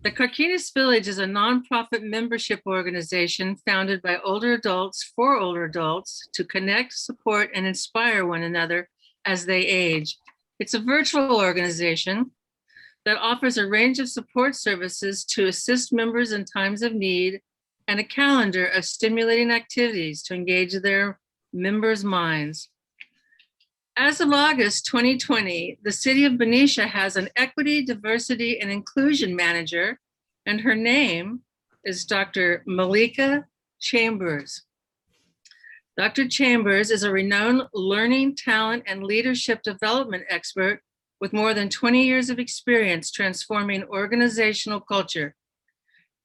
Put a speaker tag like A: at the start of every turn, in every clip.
A: The Carquinez Village is a nonprofit membership organization founded by older adults for older adults to connect, support, and inspire one another as they age. It's a virtual organization that offers a range of support services to assist members in times of need and a calendar of stimulating activities to engage their members' minds. As of August 2020, the city of Benicia has an equity, diversity, and inclusion manager, and her name is Dr. Maliika Chambers. Dr. Chambers is a renowned learning, talent, and leadership development expert with more than 20 years of experience transforming organizational culture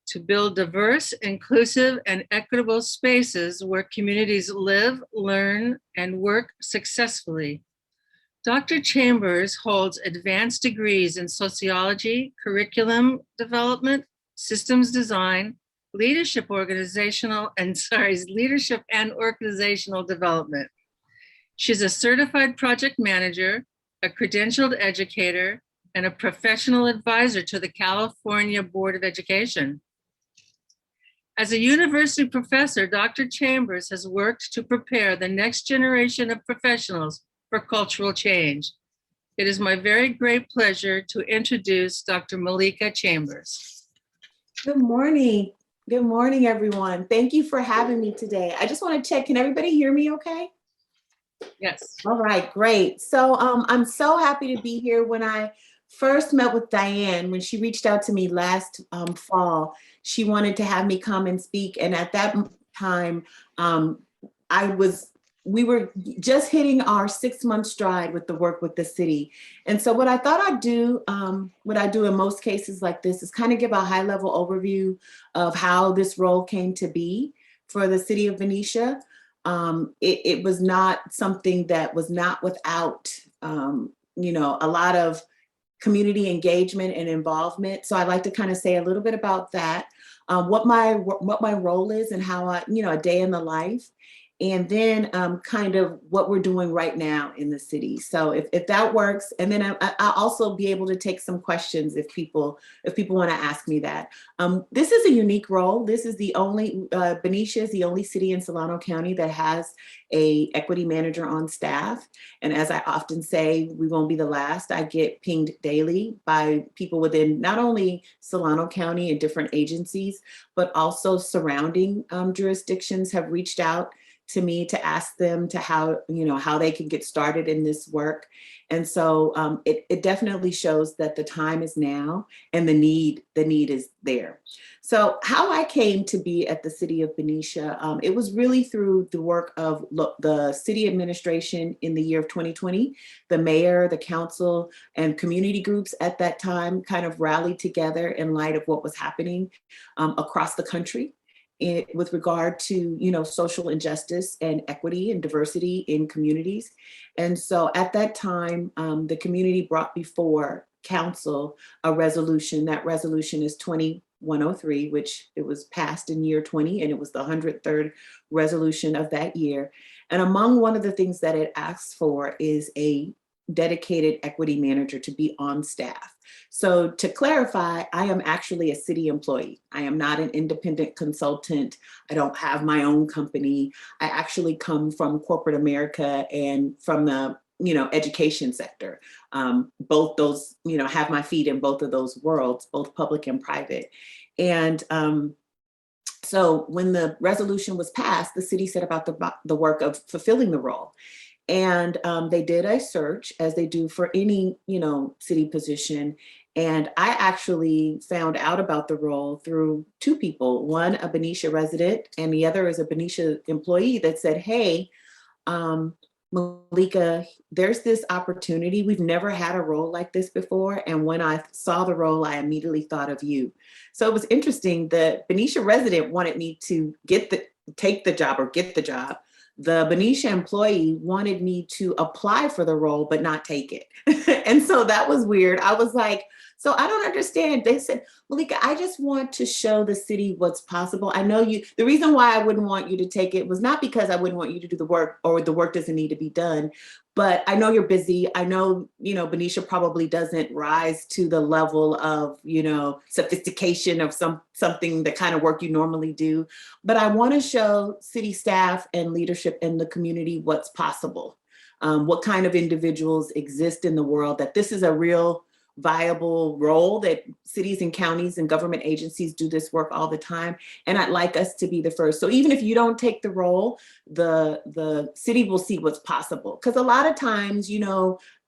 A: to build diverse, inclusive, and equitable spaces where communities live, learn, and work successfully. Dr. Chambers holds advanced degrees in sociology, curriculum development, systems design, leadership and organizational development. She's a certified project manager, a credentialed educator, and a professional advisor to the California Board of Education. As a university professor, Dr. Chambers has worked to prepare the next generation of professionals for cultural change. It is my very great pleasure to introduce Dr. Maliika Chambers.
B: Good morning. Good morning, everyone. Thank you for having me today. I just want to check, can everybody hear me okay?
A: Yes.
B: All right, great. So I'm so happy to be here. When I first met with Diane, when she reached out to me last fall, she wanted to have me come and speak. And at that time, we were just hitting our 6-month stride with the work with the city. And so what I thought I'd do, what I do in most cases like this, is kind of give a high-level overview of how this role came to be for the city of Benicia. It was not something that was not without, a lot of community engagement and involvement. So I'd like to kind of say a little bit about that, what my role is and how a day in the life, and then kind of what we're doing right now in the city. So if that works, and then I'll also be able to take some questions if people want to ask me that. This is a unique role. This is the only, Benicia is the only city in Solano County that has a equity manager on staff. And as I often say, we won't be the last. I get pinged daily by people within not only Solano County and different agencies, but also surrounding jurisdictions have reached out to me to ask them to how they can get started in this work. And so it definitely shows that the time is now and the need is there. So how I came to be at the city of Benicia, it was really through the work of the city administration in the year of 2020. The mayor, the council, and community groups at that time kind of rallied together in light of what was happening across the country with regard to social injustice and equity and diversity in communities. And so at that time, the community brought before council a resolution. That resolution is 2103, which it was passed in year 20, and it was the 103rd resolution of that year. And among one of the things that it asks for is a dedicated equity manager to be on staff. So to clarify, I am actually a city employee. I am not an independent consultant. I don't have my own company. I actually come from corporate America and from the education sector. Both those, have my feet in both of those worlds, both public and private. And so when the resolution was passed, the city set about the work of fulfilling the role. And they did a search, as they do for any, city position. And I actually found out about the role through two people, one a Benicia resident and the other is a Benicia employee that said, hey, Maliika, there's this opportunity. We've never had a role like this before. And when I saw the role, I immediately thought of you. So it was interesting. The Benicia resident wanted me to take the job or get the job. The Benicia employee wanted me to apply for the role, but not take it. And so that was weird. I was like, So I don't understand. They said, Maliika, I just want to show the city what's possible. I know you, the reason why I wouldn't want you to take it was not because I wouldn't want you to do the work or the work doesn't need to be done, but I know you're busy. I know, Benicia probably doesn't rise to the level of, sophistication of something, the kind of work you normally do. But I want to show city staff and leadership in the community what's possible. What kind of individuals exist in the world, that this is a real viable role, that cities and counties and government agencies do this work all the time. And I'd like us to be the first. So even if you don't take the role, the city will see what's possible. Because a lot of times,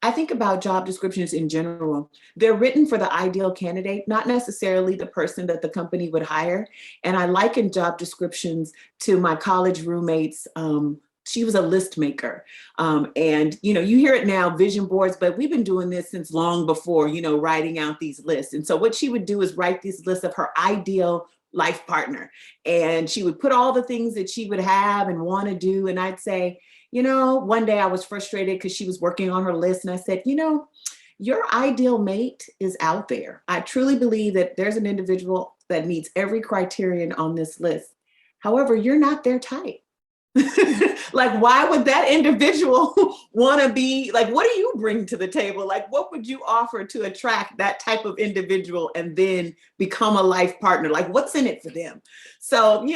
B: I think about job descriptions in general. They're written for the ideal candidate, not necessarily the person that the company would hire. And I liken job descriptions to my college roommates. She was a list maker. And, you hear it now, vision boards, but we've been doing this since long before, writing out these lists. And so what she would do is write these lists of her ideal life partner. And she would put all the things that she would have and want to do. And I'd say, one day I was frustrated because she was working on her list. And I said, your ideal mate is out there. I truly believe that there's an individual that meets every criterion on this list. However, you're not their type. Like, why would that individual want to be like, what do you bring to the table? Like, what would you offer to attract that type of individual and then become a life partner? Like, what's in it for them? So,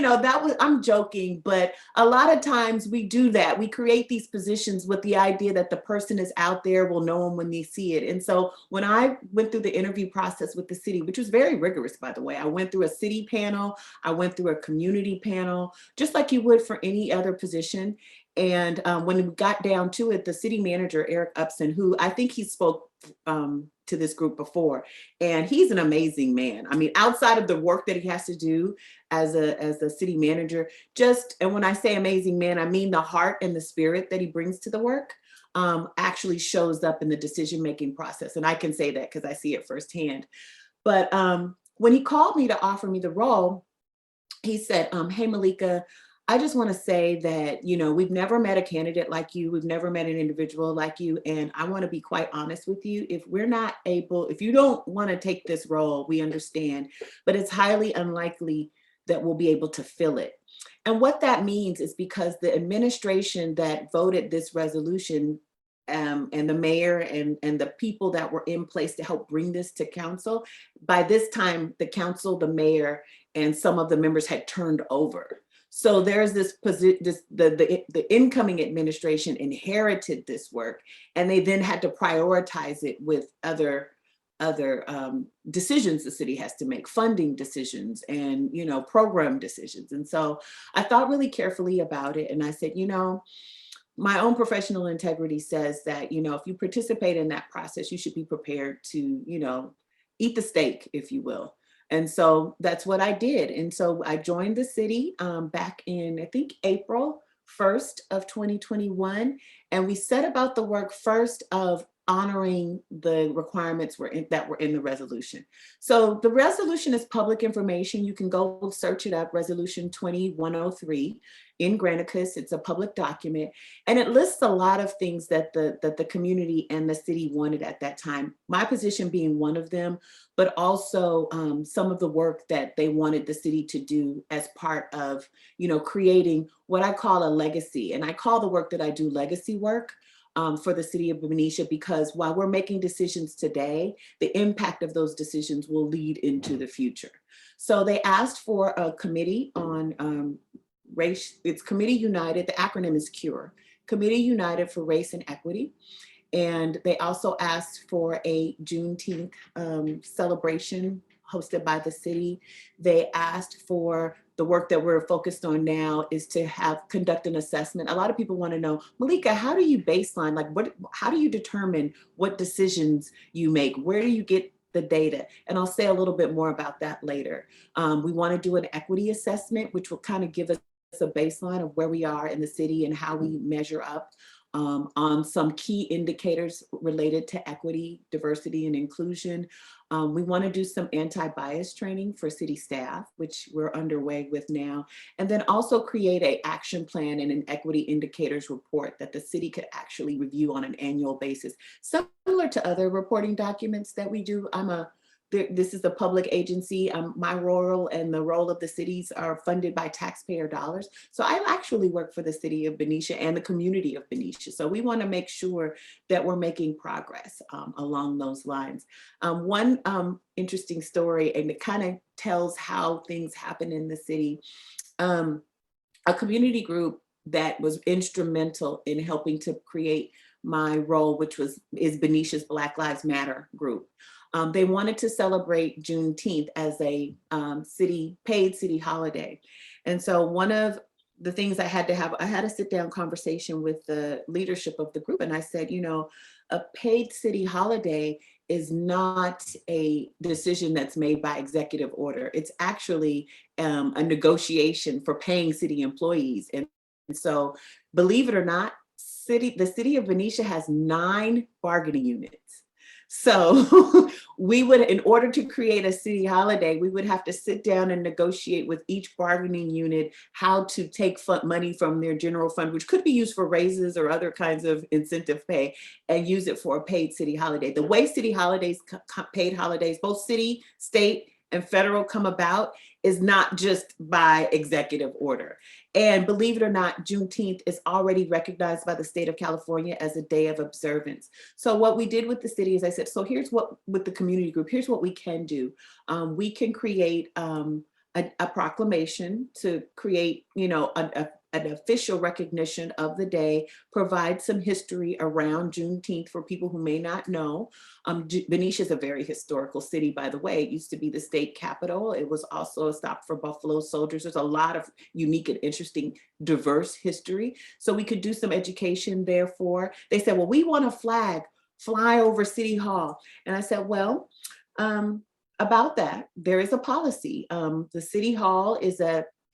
B: I'm joking, but a lot of times we do that. We create these positions with the idea that the person is out there, will know them when they see it. And so when I went through the interview process with the city, which was very rigorous, by the way, I went through a city panel, I went through a community panel, just like you would for any other position. And when we got down to it, the city manager, Eric Upson, who I think he spoke to this group before, and he's an amazing man. I mean, outside of the work that he has to do as a city manager, and when I say amazing man, I mean the heart and the spirit that he brings to the work actually shows up in the decision-making process. And I can say that because I see it firsthand. But when he called me to offer me the role, he said, hey, Maliika, I just want to say that, we've never met a candidate like you. We've never met an individual like you. And I want to be quite honest with you. If you don't want to take this role, we understand, but it's highly unlikely that we'll be able to fill it. And what that means is because the administration that voted this resolution and the mayor and the people that were in place to help bring this to council, by this time, the council, the mayor, and some of the members had turned over. So there's the incoming administration inherited this work, and they then had to prioritize it with other decisions the city has to make, funding decisions and, program decisions. And so I thought really carefully about it. And I said, my own professional integrity says that, if you participate in that process, you should be prepared to, eat the steak, if you will. And so that's what I did. And so I joined the city back in, I think, April 1st of 2021. And we set about the work first of honoring the requirements that were in the resolution. So the resolution is public information. You can go search it up, Resolution 2103 in Granicus. It's a public document. And it lists a lot of things that the community and the city wanted at that time, my position being one of them, but also some of the work that they wanted the city to do as part of, creating what I call a legacy. And I call the work that I do legacy work for the city of Benicia, because while we're making decisions today, the impact of those decisions will lead into the future. So they asked for a committee on race. It's Committee United. The acronym is CURE, Committee United for Race and Equity. And they also asked for a Juneteenth celebration hosted by the city. They asked for the work that we're focused on now is to conduct an assessment. A lot of people want to know, Maliika, how do you baseline? Like, how do you determine what decisions you make? Where do you get the data? And I'll say a little bit more about that later. We want to do an equity assessment, which will kind of give us a baseline of where we are in the city and how we measure up on some key indicators related to equity, diversity, and inclusion. We want to do some anti-bias training for city staff, which we're underway with now, and then also create an action plan and an equity indicators report that the city could actually review on an annual basis, similar to other reporting documents that we do. I'm a this is a public agency. My role and the role of the cities are funded by taxpayer dollars. So I actually work for the city of Benicia and the community of Benicia. So we want to make sure that we're making progress along those lines. One interesting story, and it kind of tells how things happen in the city. A community group that was instrumental in helping to create my role, which is Benicia's Black Lives Matter group. They wanted to celebrate Juneteenth as a paid city holiday. And so one of the things I had a sit down conversation with the leadership of the group. And I said, you know, a paid city holiday is not a decision that's made by executive order. It's actually a negotiation for paying city employees. And so, believe it or not, the city of Benicia has 9 bargaining units. So we would, in order to create a city holiday, we would have to sit down and negotiate with each bargaining unit how to take money from their general fund, which could be used for raises or other kinds of incentive pay, and use it for a paid city holiday. The way city holidays, paid holidays, both city, state, and federal come about is not just by executive order. And believe it or not, Juneteenth is already recognized by the state of California as a day of observance. So what we did with the city is I said, so here's what, with the community group, here's what we can do. We can create a proclamation to create, you know, an official recognition of the day, provide some history around Juneteenth for people who may not know. Benicia is a very historical city, by the way. It used to be the state capital. It was also a stop for Buffalo Soldiers. There's a lot of unique and interesting, diverse history. So we could do some education therefore. They said, well, we want a flag fly over City Hall. And I said, well, about that, there is a policy. The City Hall is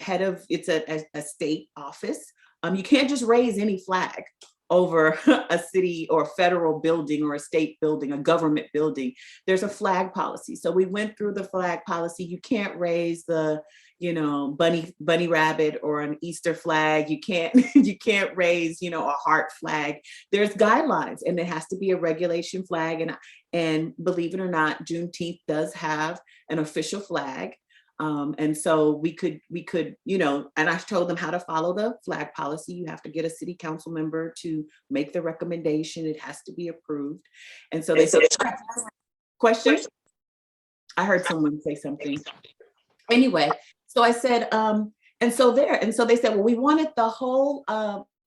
B: it's a state office. You can't just raise any flag over a city or federal building or a state building, a government building. There's a flag policy. So we went through the flag policy. You can't raise the, you know, bunny rabbit or an Easter flag. You can't raise, you know, a heart flag. There's guidelines, and it has to be a regulation flag. And believe it or not, Juneteenth does have an official flag. And so we could, you know, and I told them how to follow the flag policy. You have to get a city council member to make the recommendation. It has to be approved. And so they said, question? I heard someone say something. Anyway, so I said, and so they said, well, we wanted the whole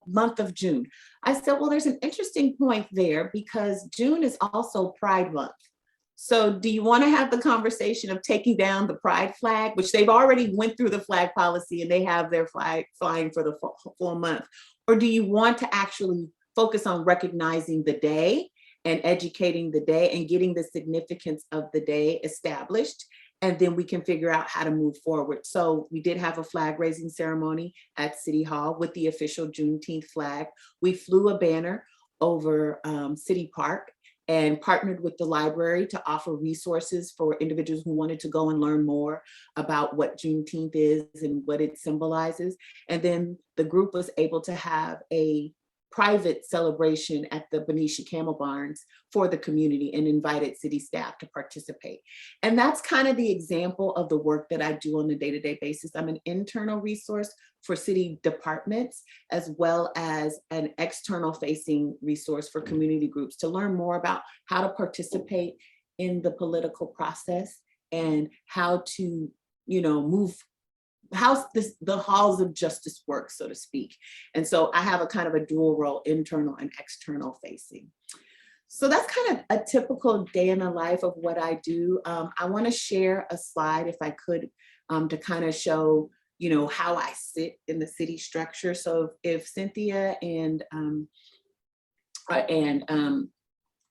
B: month of June. I said, well, there's an interesting point there because June is also Pride Month. So do you want to have the conversation of taking down the pride flag, which they've already went through the flag policy and they have their flag flying for the full month? Or do you want to actually focus on recognizing the day and educating the day and getting the significance of the day established? And then we can figure out how to move forward. So we did have a flag raising ceremony at City Hall with the official Juneteenth flag. We flew a banner over City Park and partnered with the library to offer resources for individuals who wanted to go and learn more about what Juneteenth is and what it symbolizes. And then the group was able to have a private celebration at the Benicia Camel Barns for the community and invited city staff to participate. And that's kind of the example of the work that I do on a day-to-day basis. I'm an internal resource for city departments, as well as an external facing resource for community groups to learn more about how to participate in the political process and how to, you know, move how the halls of justice work, so to speak. And so I have a kind of a dual role, internal and external facing. So that's kind of a typical day in the life of what I do. I want to share a slide, if I could, to kind of show, you know, how I sit in the city structure. So if Cynthia and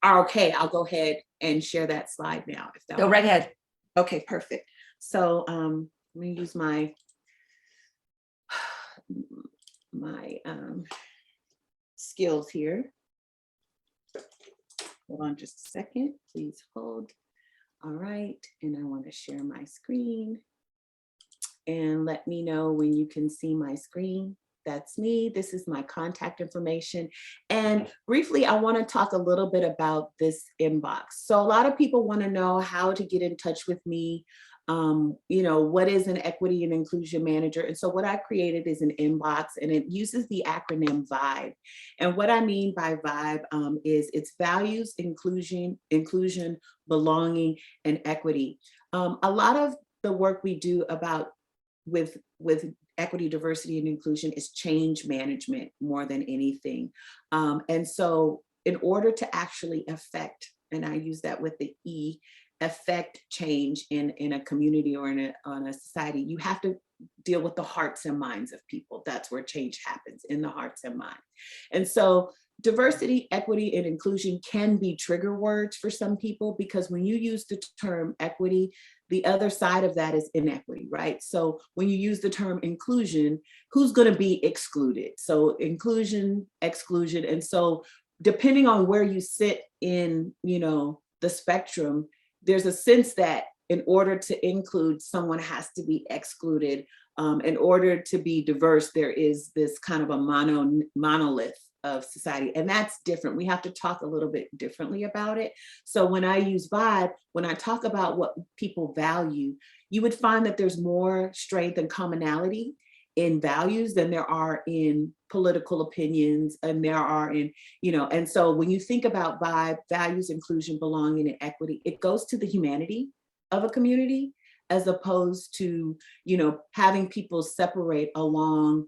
B: are okay, I'll go ahead and share that slide now. If that
C: Go right ahead.
B: Okay, perfect. So let me use my skills here. Hold on just a second, please hold. All right, and I want to share my screen and let me know when you can see my screen. that's me. This is my contact information. And briefly, I want to talk a little bit about this inbox. So a lot of people want to know how to get in touch with me. What is an equity and inclusion manager? And so what I created is an inbox, and it uses the acronym VIBE. And what I mean by VIBE is it's values, inclusion, belonging, and equity. A lot of the work we do with equity, diversity, and inclusion is change management more than anything. And so in order to actually affect, and I use that with the E, affect change in a community or on a society, you have to deal with the hearts and minds of people. That's where change happens, in the hearts and minds. And so diversity, equity, and inclusion can be trigger words for some people, because when you use the term equity, the other side of that is inequity, right? So when you use the term inclusion, who's going to be excluded? So inclusion, exclusion. And so depending on where you sit in, the spectrum, there's a sense that in order to include, someone has to be excluded. In order to be diverse, there is this kind of a monolith of society, and that's different. We have to talk a little bit differently about it. So when I use vibe, when I talk about what people value, you would find that there's more strength and commonality in values than there are in political opinions, and there are in, and so when you think about vibe, values, inclusion, belonging, and equity, it goes to the humanity of a community, as opposed to, having people separate along,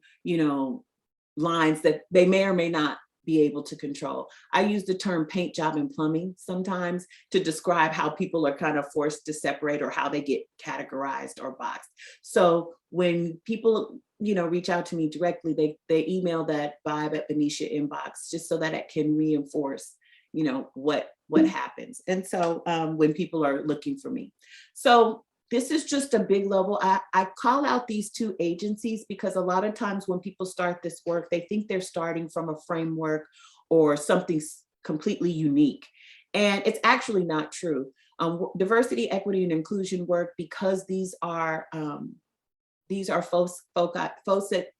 B: lines that they may or may not be able to control. I use the term paint job and plumbing sometimes to describe how people are kind of forced to separate, or how they get categorized or boxed. So when people, reach out to me directly, they email that vibe at Benicia inbox, just so that it can reinforce, what happens. And so when people are looking for me. So this is just a big level. I call out these two agencies because a lot of times when people start this work, they think they're starting from a framework or something completely unique. And it's actually not true. Diversity, equity, and inclusion work, because these are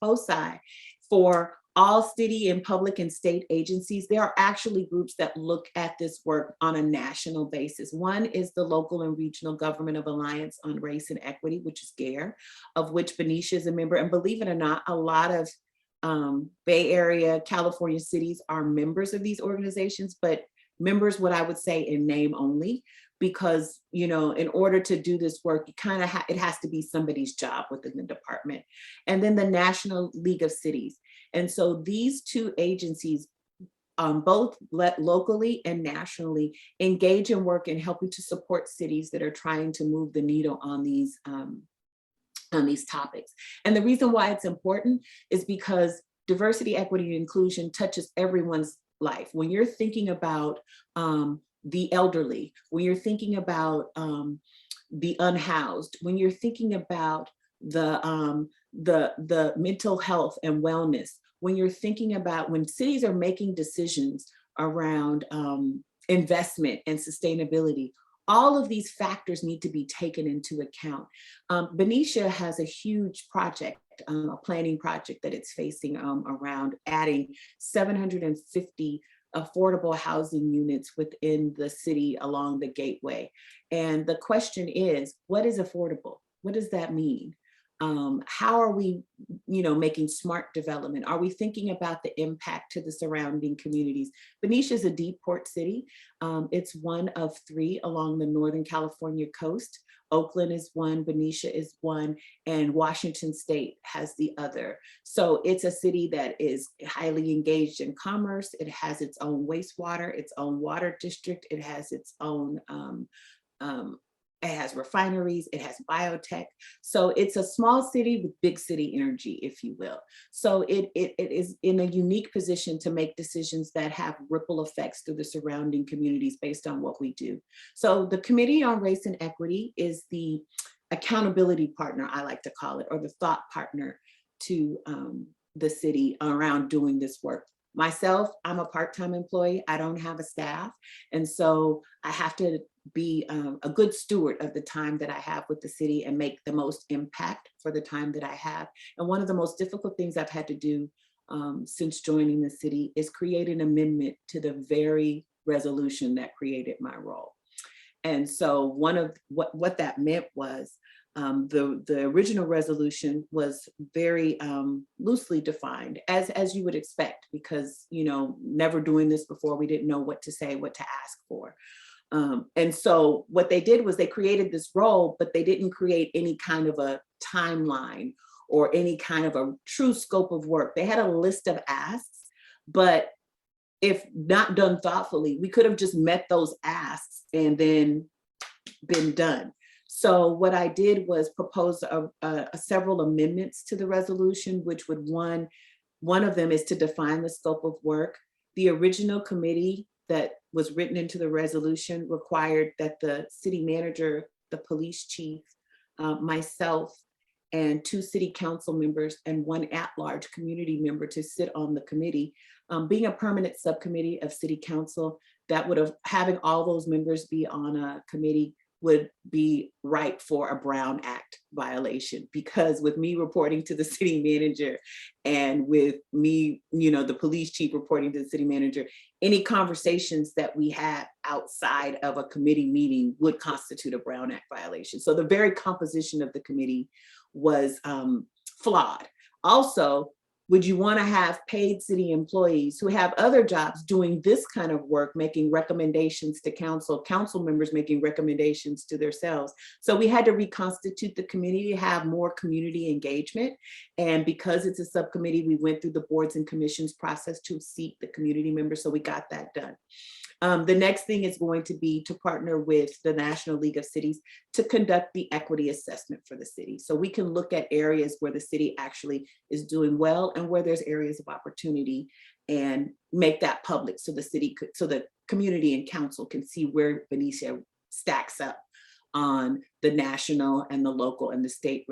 B: foci for all city and public and state agencies. There are actually groups that look at this work on a national basis. One is the Local and Regional Government of Alliance on Race and Equity, which is GARE, of which Benicia is a member. And believe it or not, a lot of Bay Area, California cities are members of these organizations, but members, what I would say, in name only, because, in order to do this work, you kind of it has to be somebody's job within the department. And then the National League of Cities. And so these two agencies, both locally and nationally, engage in work in helping to support cities that are trying to move the needle on these topics. And the reason why it's important is because diversity, equity, and inclusion touches everyone's life. When you're thinking about the elderly, when you're thinking about the unhoused, when you're thinking about the mental health and wellness, when you're thinking about when cities are making decisions around investment and sustainability, all of these factors need to be taken into account. Benicia has a huge project, a planning project that it's facing around adding 750 affordable housing units within the city along the gateway. And the question is, what is affordable? What does that mean? How are we, making smart development? Are we thinking about the impact to the surrounding communities? Benicia is a deep port city. It's one of 3 along the Northern California coast. Oakland is one, Benicia is one, and Washington State has the other. So it's a city that is highly engaged in commerce. It has its own wastewater, its own water district. It has its own it has refineries, it has biotech. So it's a small city with big city energy, if you will. So it is in a unique position to make decisions that have ripple effects through the surrounding communities based on what we do. So the Committee on Race and Equity is the accountability partner, I like to call it, or the thought partner to the city around doing this work. Myself, I'm a part-time employee. I don't have a staff. And so I have to be a good steward of the time that I have with the city and make the most impact for the time that I have. And one of the most difficult things I've had to do since joining the city is create an amendment to the very resolution that created my role. And so one of what that meant was the original resolution was very loosely defined, as you would expect, because, you know, never doing this before, we didn't know what to say, what to ask for. And so what they did was they created this role, but they didn't create any kind of a timeline or any kind of a true scope of work. They had a list of asks, but if not done thoughtfully, we could have just met those asks and then been done. So what I did was propose several amendments to the resolution, which would one of them is to define the scope of work. The original committee that was written into the resolution required that the city manager, the police chief, myself, and 2 city council members and 1 at-large community member to sit on the committee. Being a permanent subcommittee of city council, that would have, having all those members be on a committee would be ripe for a Brown Act violation, because with me reporting to the city manager and with me, you know, the police chief reporting to the city manager, any conversations that we had outside of a committee meeting would constitute a Brown Act violation. So the very composition of the committee was flawed. Also, would you want to have paid city employees who have other jobs doing this kind of work, making recommendations to council members making recommendations to themselves? So we had to reconstitute the committee to have more community engagement. And because it's a subcommittee, we went through the boards and commissions process to seat the community members. So we got that done. The next thing is going to be to partner with the National League of Cities to conduct the equity assessment for the city. So we can look at areas where the city actually is doing well and where there's areas of opportunity and make that public so the city could, so the community and council can see where Benicia stacks up on the national and the local and the state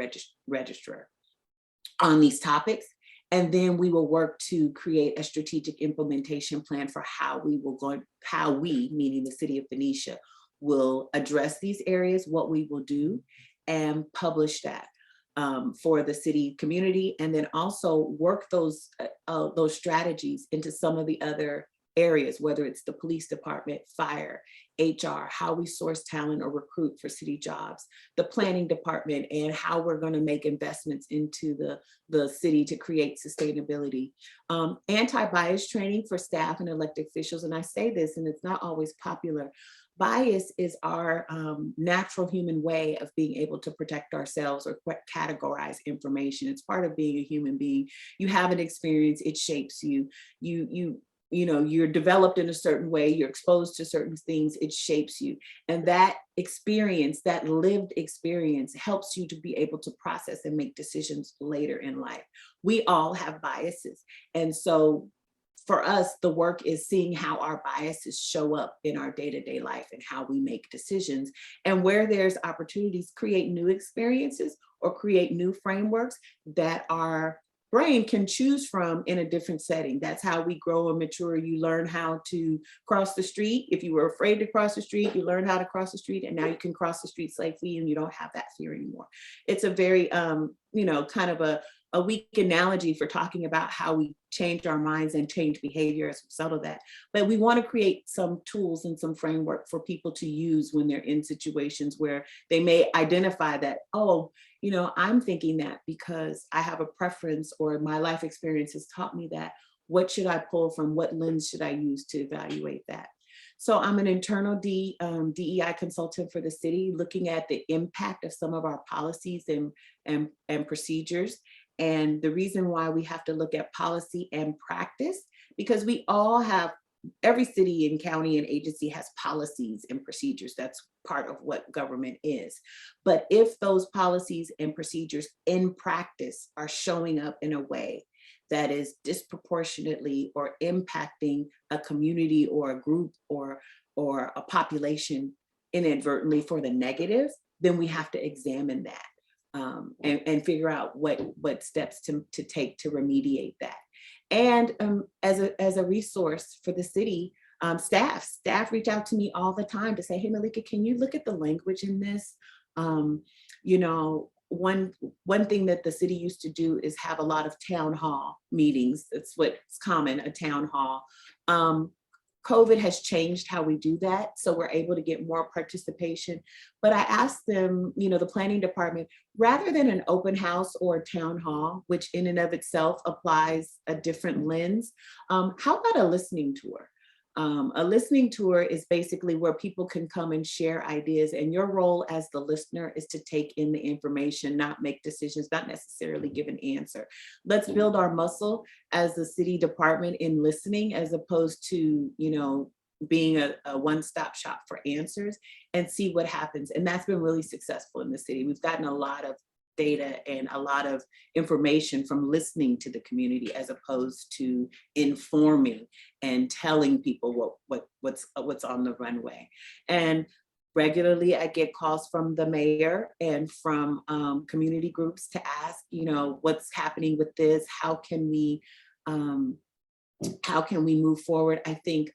B: registrar on these topics. And then we will work to create a strategic implementation plan for how we, meaning the city of Benicia, will address these areas, what we will do, and publish that for the city community, and then also work those strategies into some of the other areas, whether it's the police department, fire, HR, how we source talent or recruit for city jobs, the planning department, and how we're going to make investments into the city to create sustainability. Anti-bias training for staff and elected officials. And I say this, and it's not always popular. Bias is our natural human way of being able to protect ourselves or categorize information. It's part of being a human being. You have an experience, it shapes you. You know, you're developed in a certain way, you're exposed to certain things, it shapes you. And that experience, that lived experience, helps you to be able to process and make decisions later in life. We all have biases. And so for us, the work is seeing how our biases show up in our day-to-day life and how we make decisions. And where there's opportunities, create new experiences or create new frameworks that our brain can choose from in a different setting. That's how we grow and mature. You learn how to cross the street. If you were afraid to cross the street, you learn how to cross the street, and now you can cross the street safely and you don't have that fear anymore. It's a very, you know, kind of a weak analogy for talking about how we change our minds and change behavior as a result of that. But we want to create some tools and some framework for people to use when they're in situations where they may identify that, oh, you know, I'm thinking that because I have a preference or my life experience has taught me that. What should I pull from? What lens should I use to evaluate that? So I'm an internal DEI consultant for the city, looking at the impact of some of our policies and procedures. And the reason why we have to look at policy and practice, because we all have, every city and county and agency has policies and procedures. That's part of what government is. But if those policies and procedures in practice are showing up in a way that is disproportionately or impacting a community or a group or a population inadvertently for the negative, then we have to examine that and figure out what steps to take to remediate that. And as a resource for the city, Staff reach out to me all the time to say, hey, Maliika, can you look at the language in this? You know, one thing that the city used to do is have a lot of town hall meetings. That's what's common, a town hall. COVID has changed how we do that, so we're able to get more participation. But I asked them, you know, the planning department, rather than an open house or a town hall, which in and of itself applies a different lens, how about a listening tour? A listening tour is basically where people can come and share ideas, and your role as the listener is to take in the information, not make decisions, not necessarily give an answer. Let's build our muscle as the city department in listening, as opposed to, you know, being a one-stop shop for answers, and see what happens. And that's been really successful in the city. We've gotten a lot of data and a lot of information from listening to the community, as opposed to informing and telling people what's on the runway. And regularly I get calls from the mayor and from community groups to ask, you know, what's happening with this? How can we move forward? I think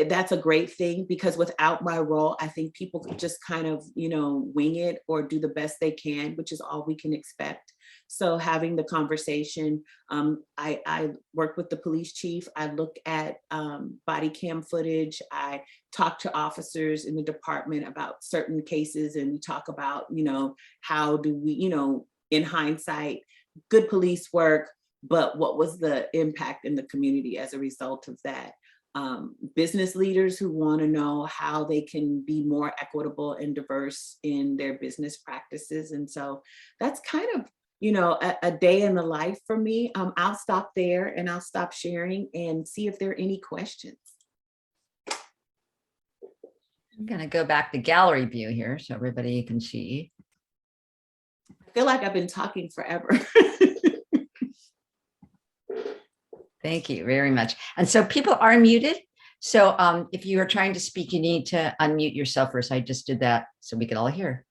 B: that's a great thing, because without my role, I think people could just kind of, you know, wing it or do the best they can, which is all we can expect. So having the conversation, I work with the police chief. I look at body cam footage. I talk to officers in the department about certain cases, and we talk about, you know, how do we, you know, in hindsight, good police work, but what was the impact in the community as a result of that? Business leaders who want to know how they can be more equitable and diverse in their business practices. And so that's kind of, you know, a day in the life for me. I'll stop there and I'll stop sharing and see if there are any questions.
C: I'm going to go back to gallery view here so everybody can see.
B: I feel like I've been talking forever.
C: Thank you very much. And so people are muted. So if you are trying to speak, you need to unmute yourself first. I just did that so we could all hear.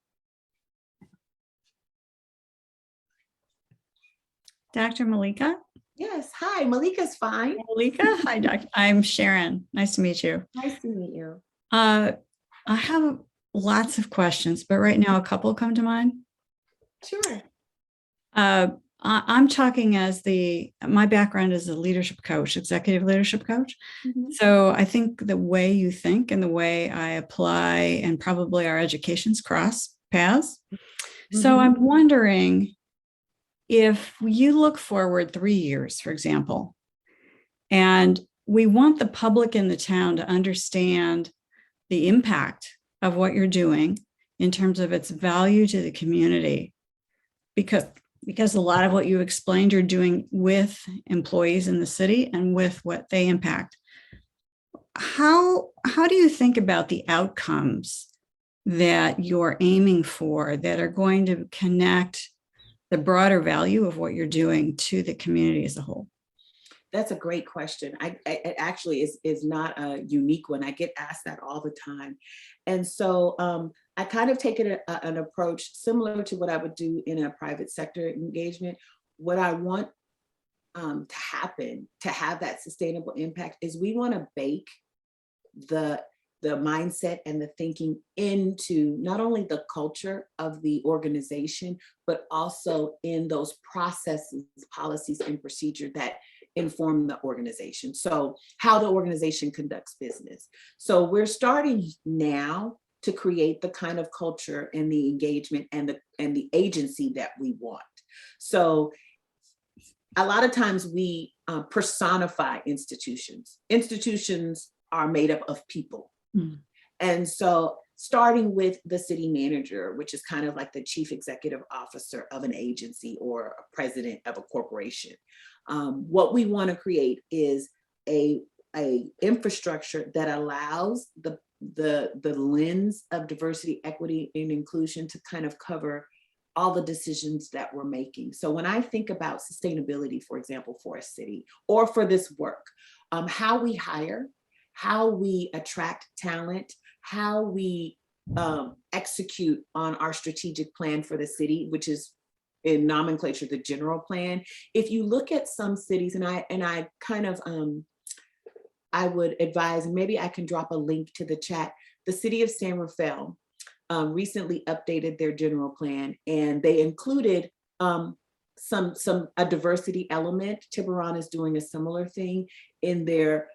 D: Dr. Maliika?
B: Yes, hi, Maliika's fine.
D: Maliika? Hi, Doctor. I'm Sharon. Nice to meet you.
B: Nice to meet you.
D: I have lots of questions, but right now a couple come to mind.
B: Sure.
D: I'm talking as my background is a leadership coach, executive leadership coach.
B: Mm-hmm.
D: So I think the way you think and the way I apply, and probably our educations cross paths. Mm-hmm. So I'm wondering, if you look forward 3 years, for example, and we want the public in the town to understand the impact of what you're doing in terms of its value to the community, because a lot of what you explained you're doing with employees in the city and with what they impact. How do you think about the outcomes that you're aiming for that are going to connect the broader value of what you're doing to the community as a whole?
B: That's a great question. It actually is not a unique one. I get asked that all the time. And so I kind of take an approach similar to what I would do in a private sector engagement. What I want to happen, to have that sustainable impact, is we want to bake the mindset and the thinking into not only the culture of the organization, but also in those processes, policies, and procedure that inform the organization. So how the organization conducts business. So we're starting now to create the kind of culture and the engagement and the agency that we want. So a lot of times we personify institutions. Institutions are made up of people. Mm. And so starting with the city manager, which is kind of like the chief executive officer of an agency or a president of a corporation. What we want to create is a infrastructure that allows the lens of diversity, equity, and inclusion to kind of cover all the decisions that we're making. So when I think about sustainability, for example, for a city or for this work, how we hire, how we attract talent, how we execute on our strategic plan for the city, which is in nomenclature, the general plan. If you look at some cities, and I kind of I would advise, and maybe I can drop a link to the chat. The city of San Rafael recently updated their general plan, and they included a diversity element. Tiburon is doing a similar thing in their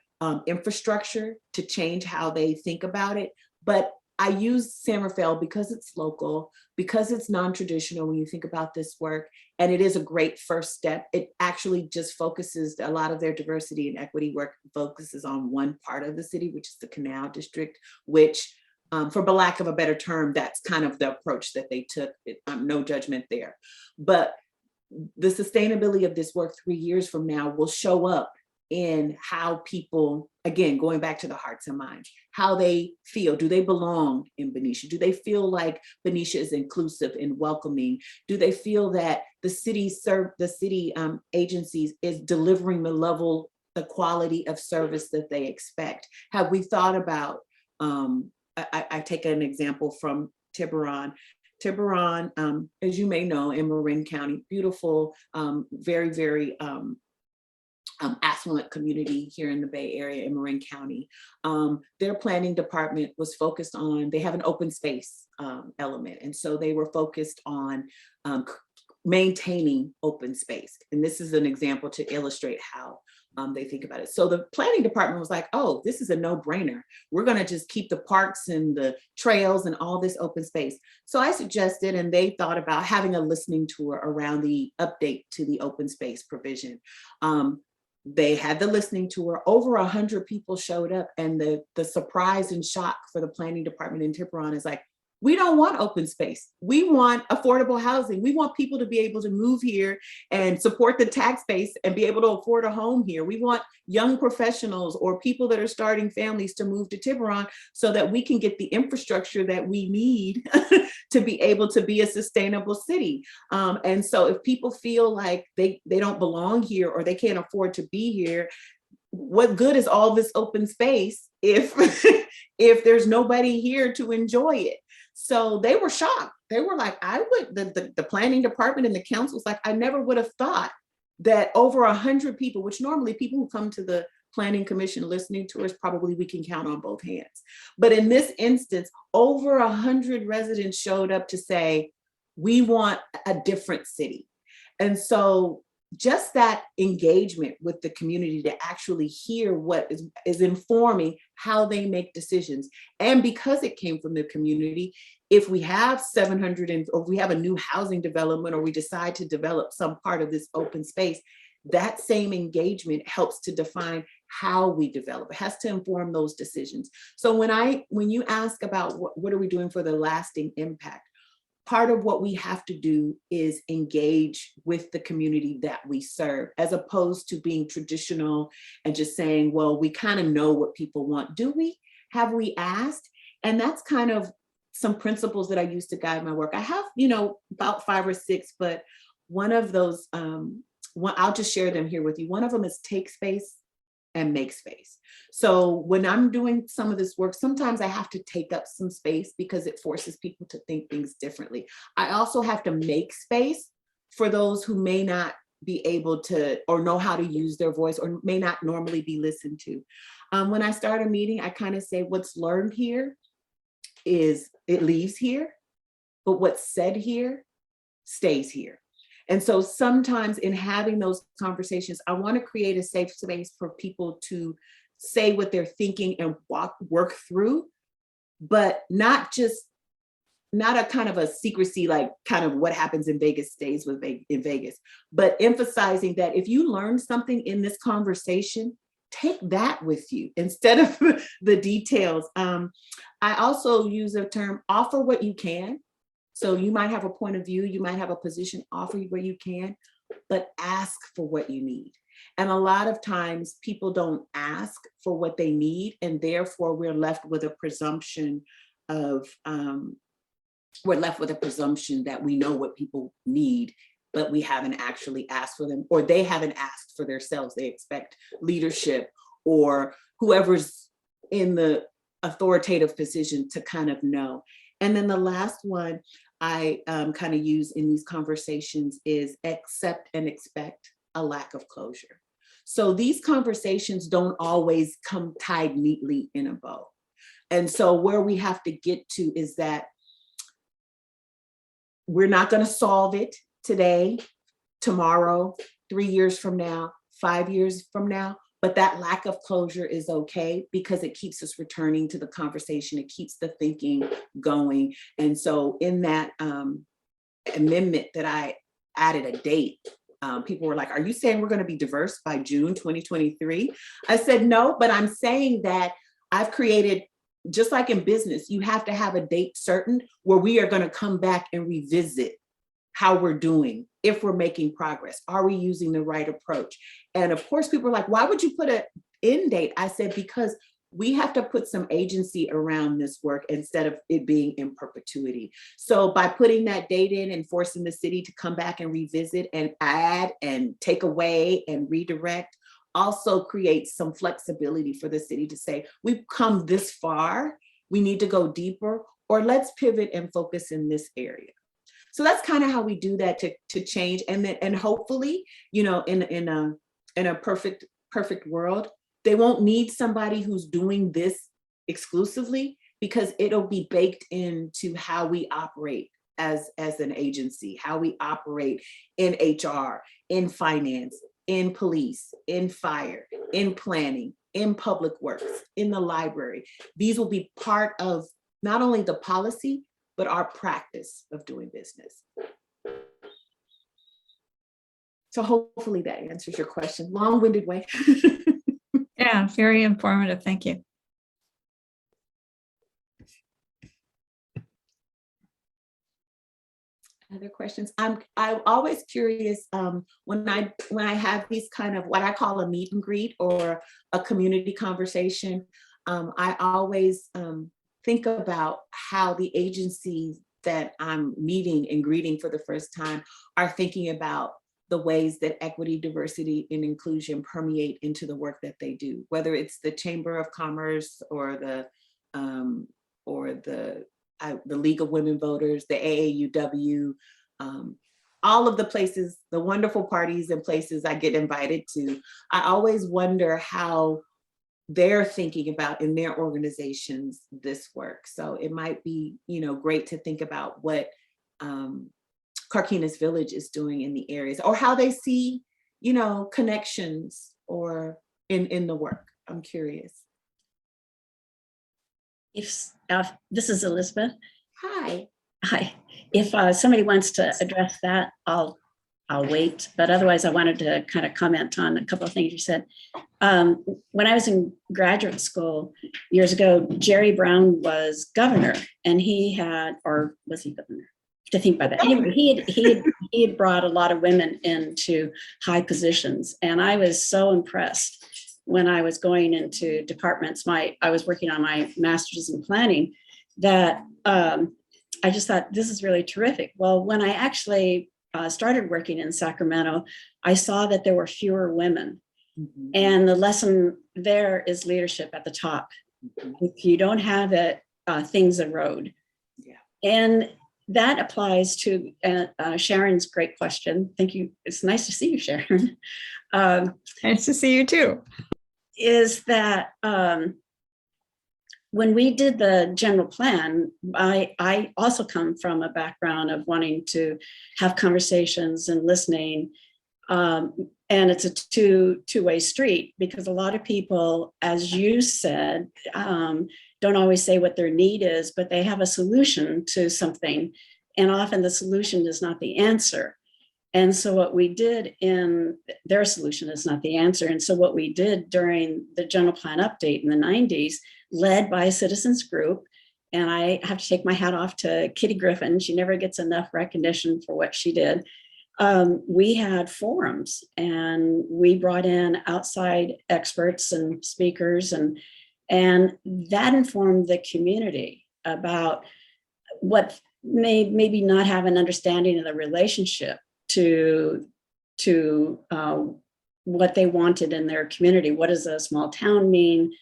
B: infrastructure to change how they think about it. But I use San Rafael because it's local, because it's non-traditional when you think about this work, and it is a great first step. It actually just focuses, a lot of their diversity and equity work focuses on one part of the city, which is the Canal District, which for lack of a better term, that's kind of the approach that they took. No judgment there. But the sustainability of this work 3 years from now will show up in how people, again, going back to the hearts and minds, how they feel. Do they belong in Benicia? Do they feel like Benicia is inclusive and welcoming? Do they feel that the city agencies is delivering the quality of service that they expect? Have we thought about, I take an example from Tiburon. Tiburon, as you may know, in Marin County, beautiful, very, very affluent community here in the Bay Area in Marin County. Their planning department was focused on, they have an open space element. And so they were focused on maintaining open space. And this is an example to illustrate how they think about it. So the planning department was like, oh, this is a no-brainer. We're gonna just keep the parks and the trails and all this open space. So I suggested, and they thought about having a listening tour around the update to the open space provision. They had the listening tour, over 100 people showed up, and the surprise and shock for the planning department in Tiburon is like, we don't want open space. We want affordable housing. We want people to be able to move here and support the tax base and be able to afford a home here. We want young professionals or people that are starting families to move to Tiburon so that we can get the infrastructure that we need to be able to be a sustainable city. And so if people feel like they don't belong here or they can't afford to be here, what good is all this open space if if there's nobody here to enjoy it? So they were shocked. They were like, the planning department and the council was like, I never would have thought that over 100 people, which normally people who come to the planning commission listening tours, probably we can count on both hands. But in this instance, over 100 residents showed up to say, we want a different city. And so just that engagement with the community to actually hear what is informing how they make decisions. And because it came from the community, if we have 700 or we have a new housing development, or we decide to develop some part of this open space, that same engagement helps to define how we develop. It has to inform those decisions. So when you ask about what are we doing for the lasting impact, part of what we have to do is engage with the community that we serve, as opposed to being traditional and just saying, well, we kind of know what people want. Do we? Have we asked? And that's kind of some principles that I use to guide my work. I have, about 5 or 6, but one of those, I'll just share them here with you. One of them is take space and make space. So when I'm doing some of this work, sometimes I have to take up some space because it forces people to think things differently. I also have to make space for those who may not be able to, or know how to use their voice, or may not normally be listened to. When I start a meeting, I kind of say what's learned here is, it leaves here, but what's said here stays here. And so sometimes in having those conversations, I want to create a safe space for people to say what they're thinking and work through, but not a kind of a secrecy, like kind of what happens in Vegas stays in Vegas, but emphasizing that if you learn something in this conversation, take that with you instead of the details. I also use the term, offer what you can. So you might have a point of view, you might have a position, offer where you can, but ask for what you need. And a lot of times people don't ask for what they need, and therefore we're left with a presumption that we know what people need, but we haven't actually asked for them, or they haven't asked for themselves. They expect leadership or whoever's in the authoritative position to kind of know. And then the last one I kind of use in these conversations is accept and expect a lack of closure. So these conversations don't always come tied neatly in a bow. And so where we have to get to is that we're not going to solve it today, tomorrow, 3 years from now, 5 years from now, but that lack of closure is okay because it keeps us returning to the conversation. It keeps the thinking going. And so in that amendment that I added a date, people were like, are you saying we're going to be diverse by June 2023? I said, no, but I'm saying that I've created, just like in business, you have to have a date certain where we are going to come back and revisit how we're doing, if we're making progress. Are we using the right approach? And of course, people are like, why would you put an end date? I said, because we have to put some agency around this work instead of it being in perpetuity. So by putting that date in and forcing the city to come back and revisit and add and take away and redirect, also creates some flexibility for the city to say, we've come this far, we need to go deeper, or let's pivot and focus in this area. So that's kind of how we do that to change. And then, and hopefully, you know, in a perfect world, they won't need somebody who's doing this exclusively, because it'll be baked into how we operate as an agency, how we operate in HR, in finance, in police, in fire, in planning, in public works, in the library. These will be part of not only the policy, but our practice of doing business. So hopefully that answers your question. Long-winded way.
D: Yeah, very informative. Thank you.
B: Other questions? I'm always curious when I have these kind of what I call a meet and greet or a community conversation. I always think about how the agencies that I'm meeting and greeting for the first time are thinking about the ways that equity, diversity, and inclusion permeate into the work that they do, whether it's the Chamber of Commerce or the League of Women Voters, the AAUW, all of the places, the wonderful parties and places I get invited to. I always wonder how they're thinking about in their organizations this work. So it might be, you know, great to think about what Carquinez Village is doing in the areas, or how they see, you know, connections or in the work. I'm curious.
E: If this is Elizabeth.
B: Hi.
E: Hi. If somebody wants to address that, I'll wait. But otherwise, I wanted to kind of comment on a couple of things you said. When I was in graduate school years ago, Jerry Brown was governor, and he had, or was he governor? To think about that. Anyway, he had brought a lot of women into high positions, and I was so impressed when I was going into departments. I was working on my master's in planning, that I just thought, this is really terrific. Well, when I actually started working in Sacramento, I saw that there were fewer women. Mm-hmm. And the lesson there is leadership at the top. Mm-hmm. If you don't have it, things erode. Yeah. And that applies to Sharon's great question. Thank you. It's nice to see you, Sharon.
D: Nice to see you too.
E: Is that when we did the general plan, I also come from a background of wanting to have conversations and listening. And it's a two-way street, because a lot of people, as you said, don't always say what their need is, but they have a solution to something. And often the solution is not the answer. And so what we did in their solution is not the answer. And so what we did during the general plan update in the 90s, led by a citizens group, and I have to take my hat off to Kitty Griffin. She never gets enough recognition for what she did. We had forums, and we brought in outside experts and speakers, and that informed the community about what maybe not have an understanding of the relationship to what they wanted in their community. What does a small town mean?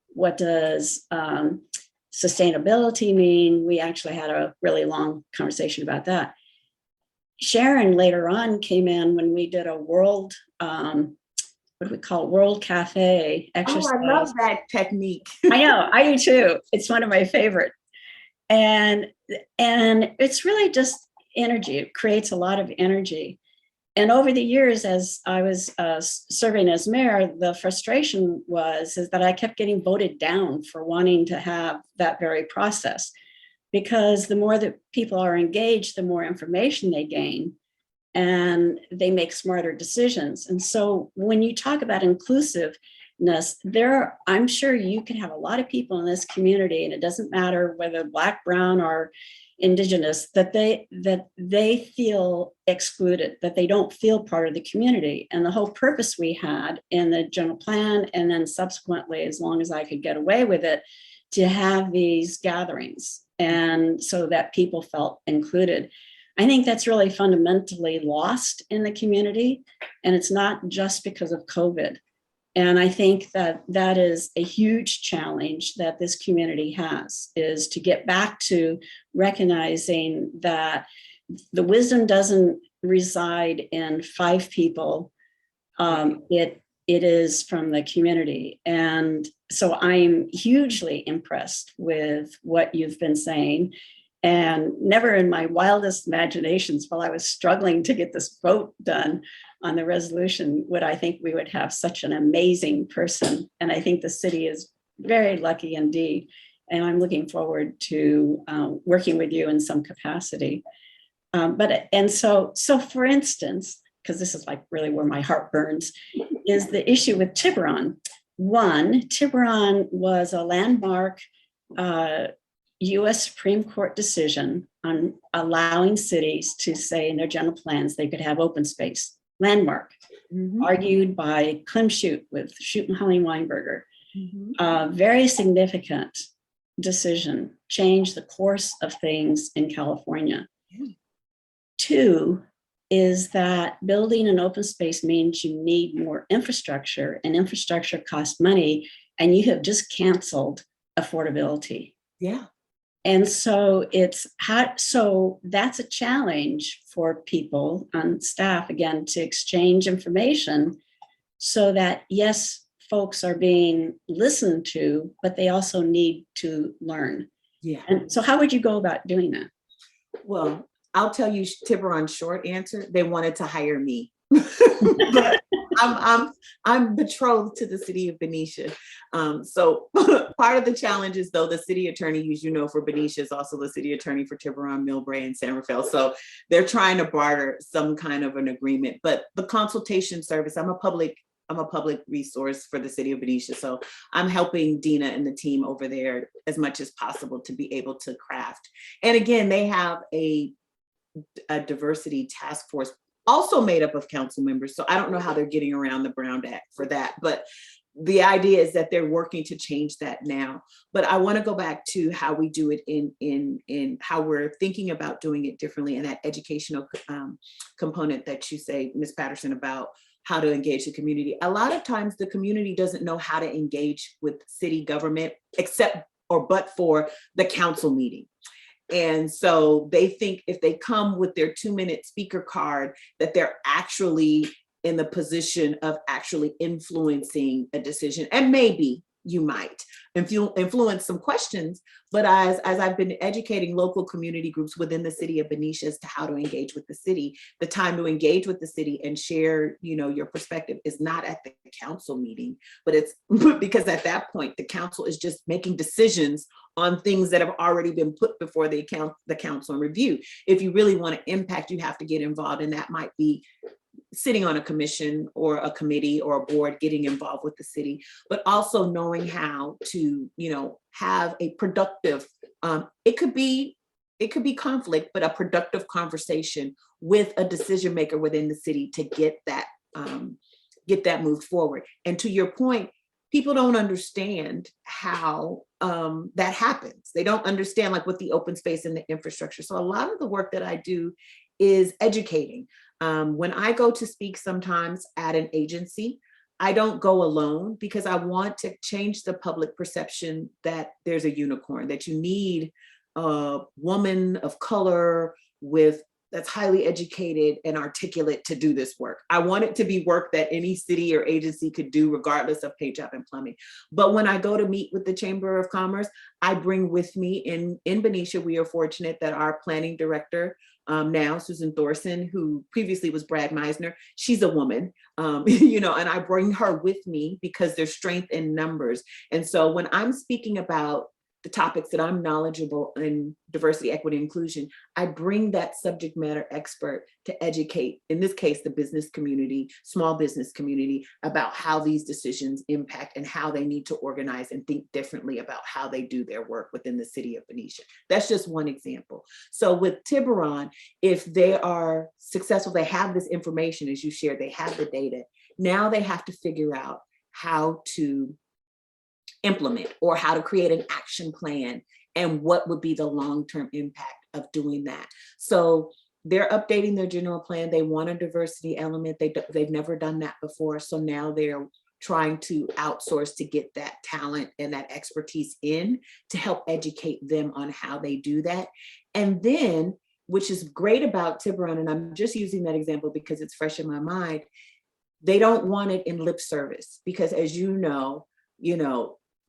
E: What does sustainability mean? We actually had a really long conversation about that. Sharon later on came in when we did a world, what what do we call it, World Cafe exercise.
B: Oh, I love that technique.
E: I know, I do too. It's one of my favorite. And it's really just energy. It creates a lot of energy. And over the years, as I was serving as mayor, the frustration is that I kept getting voted down for wanting to have that very process. Because the more that people are engaged, the more information they gain, and they make smarter decisions. And so when you talk about inclusiveness, I'm sure you can have a lot of people in this community, and it doesn't matter whether Black, brown, or Indigenous, that they feel excluded, that they don't feel part of the community. And the whole purpose we had in the general plan, and then subsequently, as long as I could get away with it, to have these gatherings, and so that people felt included. I think that's really fundamentally lost in the community, and it's not just because of COVID. And I think that is a huge challenge that this community has, is to get back to recognizing that the wisdom doesn't reside in 5 people. It is from the community. And so I'm hugely impressed with what you've been saying. And never in my wildest imaginations, while I was struggling to get this vote done on the resolution, would I think we would have such an amazing person. And I think the city is very lucky indeed. And I'm looking forward to working with you in some capacity. So for instance, because this is like really where my heart burns, is the issue with Tiburon. Tiburon was a landmark US Supreme Court decision on allowing cities to say in their general plans they could have open space. Landmark, argued by Clem Shute with Shute and Helene Weinberger. Very significant decision, changed the course of things in California. 2 is that building an open space means you need more infrastructure, and infrastructure costs money, and you have just canceled affordability.
B: Yeah.
E: And so that's a challenge for people on staff, again, to exchange information so that, yes, folks are being listened to, but they also need to learn.
B: Yeah.
E: And so how would you go about doing that?
B: Well, I'll tell you Tiburon's short answer. They wanted to hire me. But I'm betrothed to the city of Benicia. So part of the challenge is, though, the city attorney, as you know, for Benicia is also the city attorney for Tiburon, Millbrae, and San Rafael. So they're trying to barter some kind of an agreement. But the consultation service, I'm a public resource for the city of Benicia. So I'm helping Dina and the team over there as much as possible to be able to craft. And again, they have a diversity task force also made up of council members. So I don't know how they're getting around the Brown Act for that, but the idea is that they're working to change that now. But I want to go back to how we do it in how we're thinking about doing it differently, and that educational component that you say, Ms. Patterson, about how to engage the community. A lot of times the community doesn't know how to engage with city government but for the council meeting. And so they think if they come with their 2-minute speaker card, that they're actually in the position of actually influencing a decision. And maybe you might influence some questions, but as I've been educating local community groups within the city of Benicia as to how to engage with the city, the time to engage with the city and share, your perspective is not at the council meeting, but it's because at that point, the council is just making decisions on things that have already been put before the council and review. If you really want to impact, you have to get involved, and that might be sitting on a commission or a committee or a board, getting involved with the city, but also knowing how to, have a productive, it could be conflict, but a productive conversation with a decision maker within the city to get that moved forward. And to your point, people don't understand how that happens. They don't understand what the open space and the infrastructure. So a lot of the work that I do is educating. When I go to speak sometimes at an agency, I don't go alone because I want to change the public perception that there's a unicorn, that you need a woman of color with that's highly educated and articulate to do this work. I want it to be work that any city or agency could do regardless of paint job and plumbing. But when I go to meet with the Chamber of Commerce, I bring with me in Benicia, we are fortunate that our planning director now, Susan Thorson, who previously was Brad Meisner, she's a woman, you know, and I bring her with me because there's strength in numbers. And so when I'm speaking about the topics that I'm knowledgeable in diversity, equity, inclusion, I bring that subject matter expert to educate, in this case, the business community, small business community, about how these decisions impact and how they need to organize and think differently about how they do their work within the city of Benicia. That's just one example. So with Tiburon, if they are successful, they have this information, as you shared, they have the data. Now they have to figure out how to implement or how to create an action plan and what would be the long-term impact of doing that. So they're updating their general plan. They want a diversity element. They've never done that before. So now they're trying to outsource to get that talent and that expertise in to help educate them on how they do that. And then, which is great about Tiburon, and I'm just using that example because it's fresh in my mind, they don't want it in lip service because, as you know,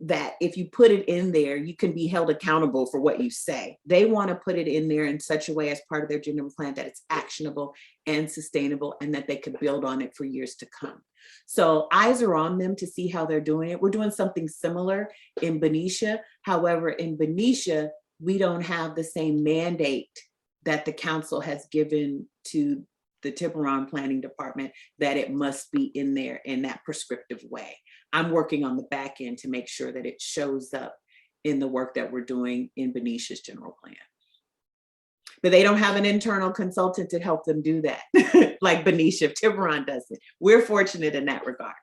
B: that if you put it in there, you can be held accountable for what you say. They want to put it in there in such a way as part of their general plan that it's actionable and sustainable and that they could build on it for years to come. So eyes are on them to see how they're doing it. We're doing something similar in Benicia. However, in Benicia, we don't have the same mandate that the council has given to the Tiburon Planning Department that it must be in there in that prescriptive way. I'm working on the back end to make sure that it shows up in the work that we're doing in Benicia's general plan. But they don't have an internal consultant to help them do that, like Benicia. Tiburon does it. We're fortunate in that regard.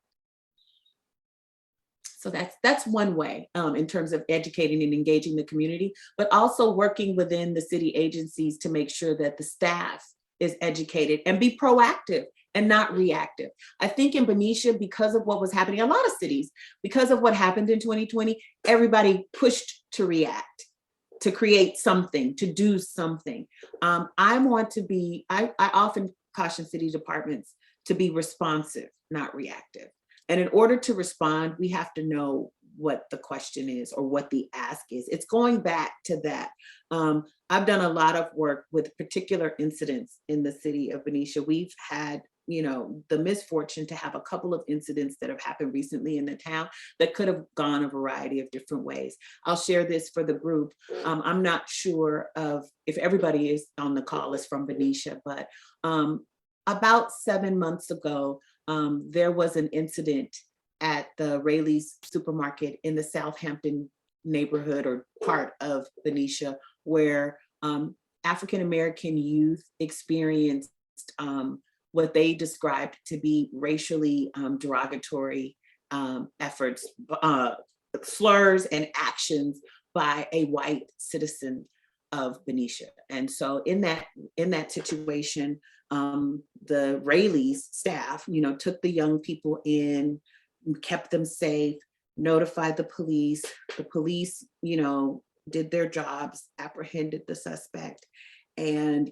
B: So that's one way in terms of educating and engaging the community, but also working within the city agencies to make sure that the staff is educated and be proactive and not reactive. I think in Benicia, because of what was happening, a lot of cities, because of what happened in 2020, everybody pushed to react, to create something, to do something. I often caution city departments to be responsive, not reactive. And in order to respond, we have to know what the question is or what the ask is. It's going back to that. I've done a lot of work with particular incidents in the city of Benicia. We've had, the misfortune to have a couple of incidents that have happened recently in the town that could have gone a variety of different ways. I'll share this for the group. I'm not sure of if everybody is on the call is from Benicia, but about 7 months ago, there was an incident at the Rayleigh's supermarket in the Southampton neighborhood or part of Benicia, where African-American youth experienced what they described to be racially derogatory efforts, slurs and actions by a white citizen of Benicia. And so in that situation, the Rayleigh's staff, took the young people in, kept them safe, notified the police. The police, did their jobs, apprehended the suspect, and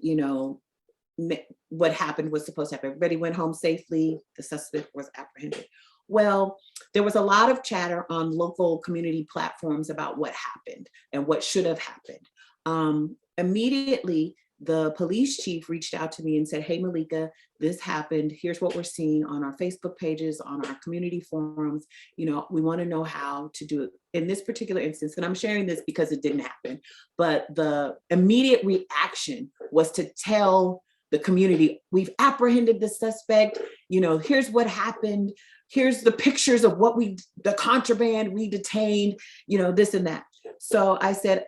B: what happened was supposed to happen. Everybody went home safely. The suspect was apprehended. Well, there was a lot of chatter on local community platforms about what happened and what should have happened. Immediately, the police chief reached out to me and said, "Hey, Maliika, this happened. Here's what we're seeing on our Facebook pages, on our community forums. We want to know how to do it in this particular instance." And I'm sharing this because it didn't happen. But the immediate reaction was to tell the community, "We've apprehended the suspect. Here's what happened. Here's the pictures of the contraband we detained, this and that." So I said,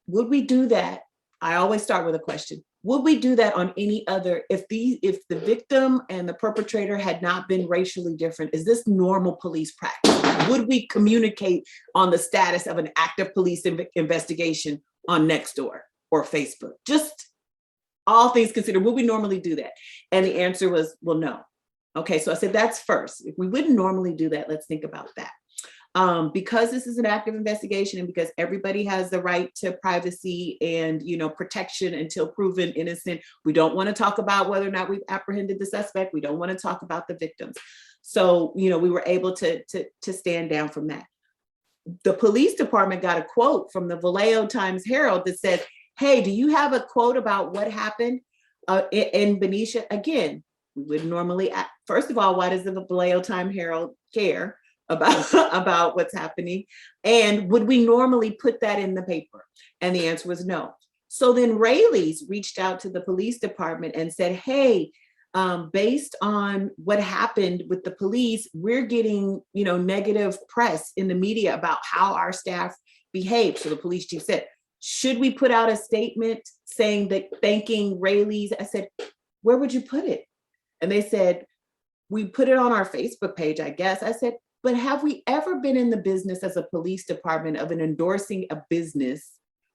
B: would we do that? I always start with a question. Would we do that on any other, if the victim and the perpetrator had not been racially different? Is this normal police practice? Would we communicate on the status of an active police investigation on Nextdoor or Facebook? Just all things considered, would we normally do that? And the answer was, well, no. Okay, so I said, that's first. If we wouldn't normally do that, let's think about that. because this is an active investigation and because everybody has the right to privacy and, protection until proven innocent, we don't want to talk about whether or not we've apprehended the suspect. We don't want to talk about the victims. So, we were able to stand down from that. The police department got a quote from the Vallejo Times-Herald that said, hey, do you have a quote about what happened in Benicia? Again, we would normally, first of all, why does the Vallejo Times-Herald care about what's happening? And would we normally put that in the paper? And the answer was no. So then Raley's reached out to the police department and said, hey, based on what happened with the police, we're getting, negative press in the media about how our staff behaved. So the police chief said, should we put out a statement saying that, thanking Raley's? I said, where would you put it? And they said, we put it on our Facebook page, I guess. I said, but have we ever been in the business as a police department of endorsing a business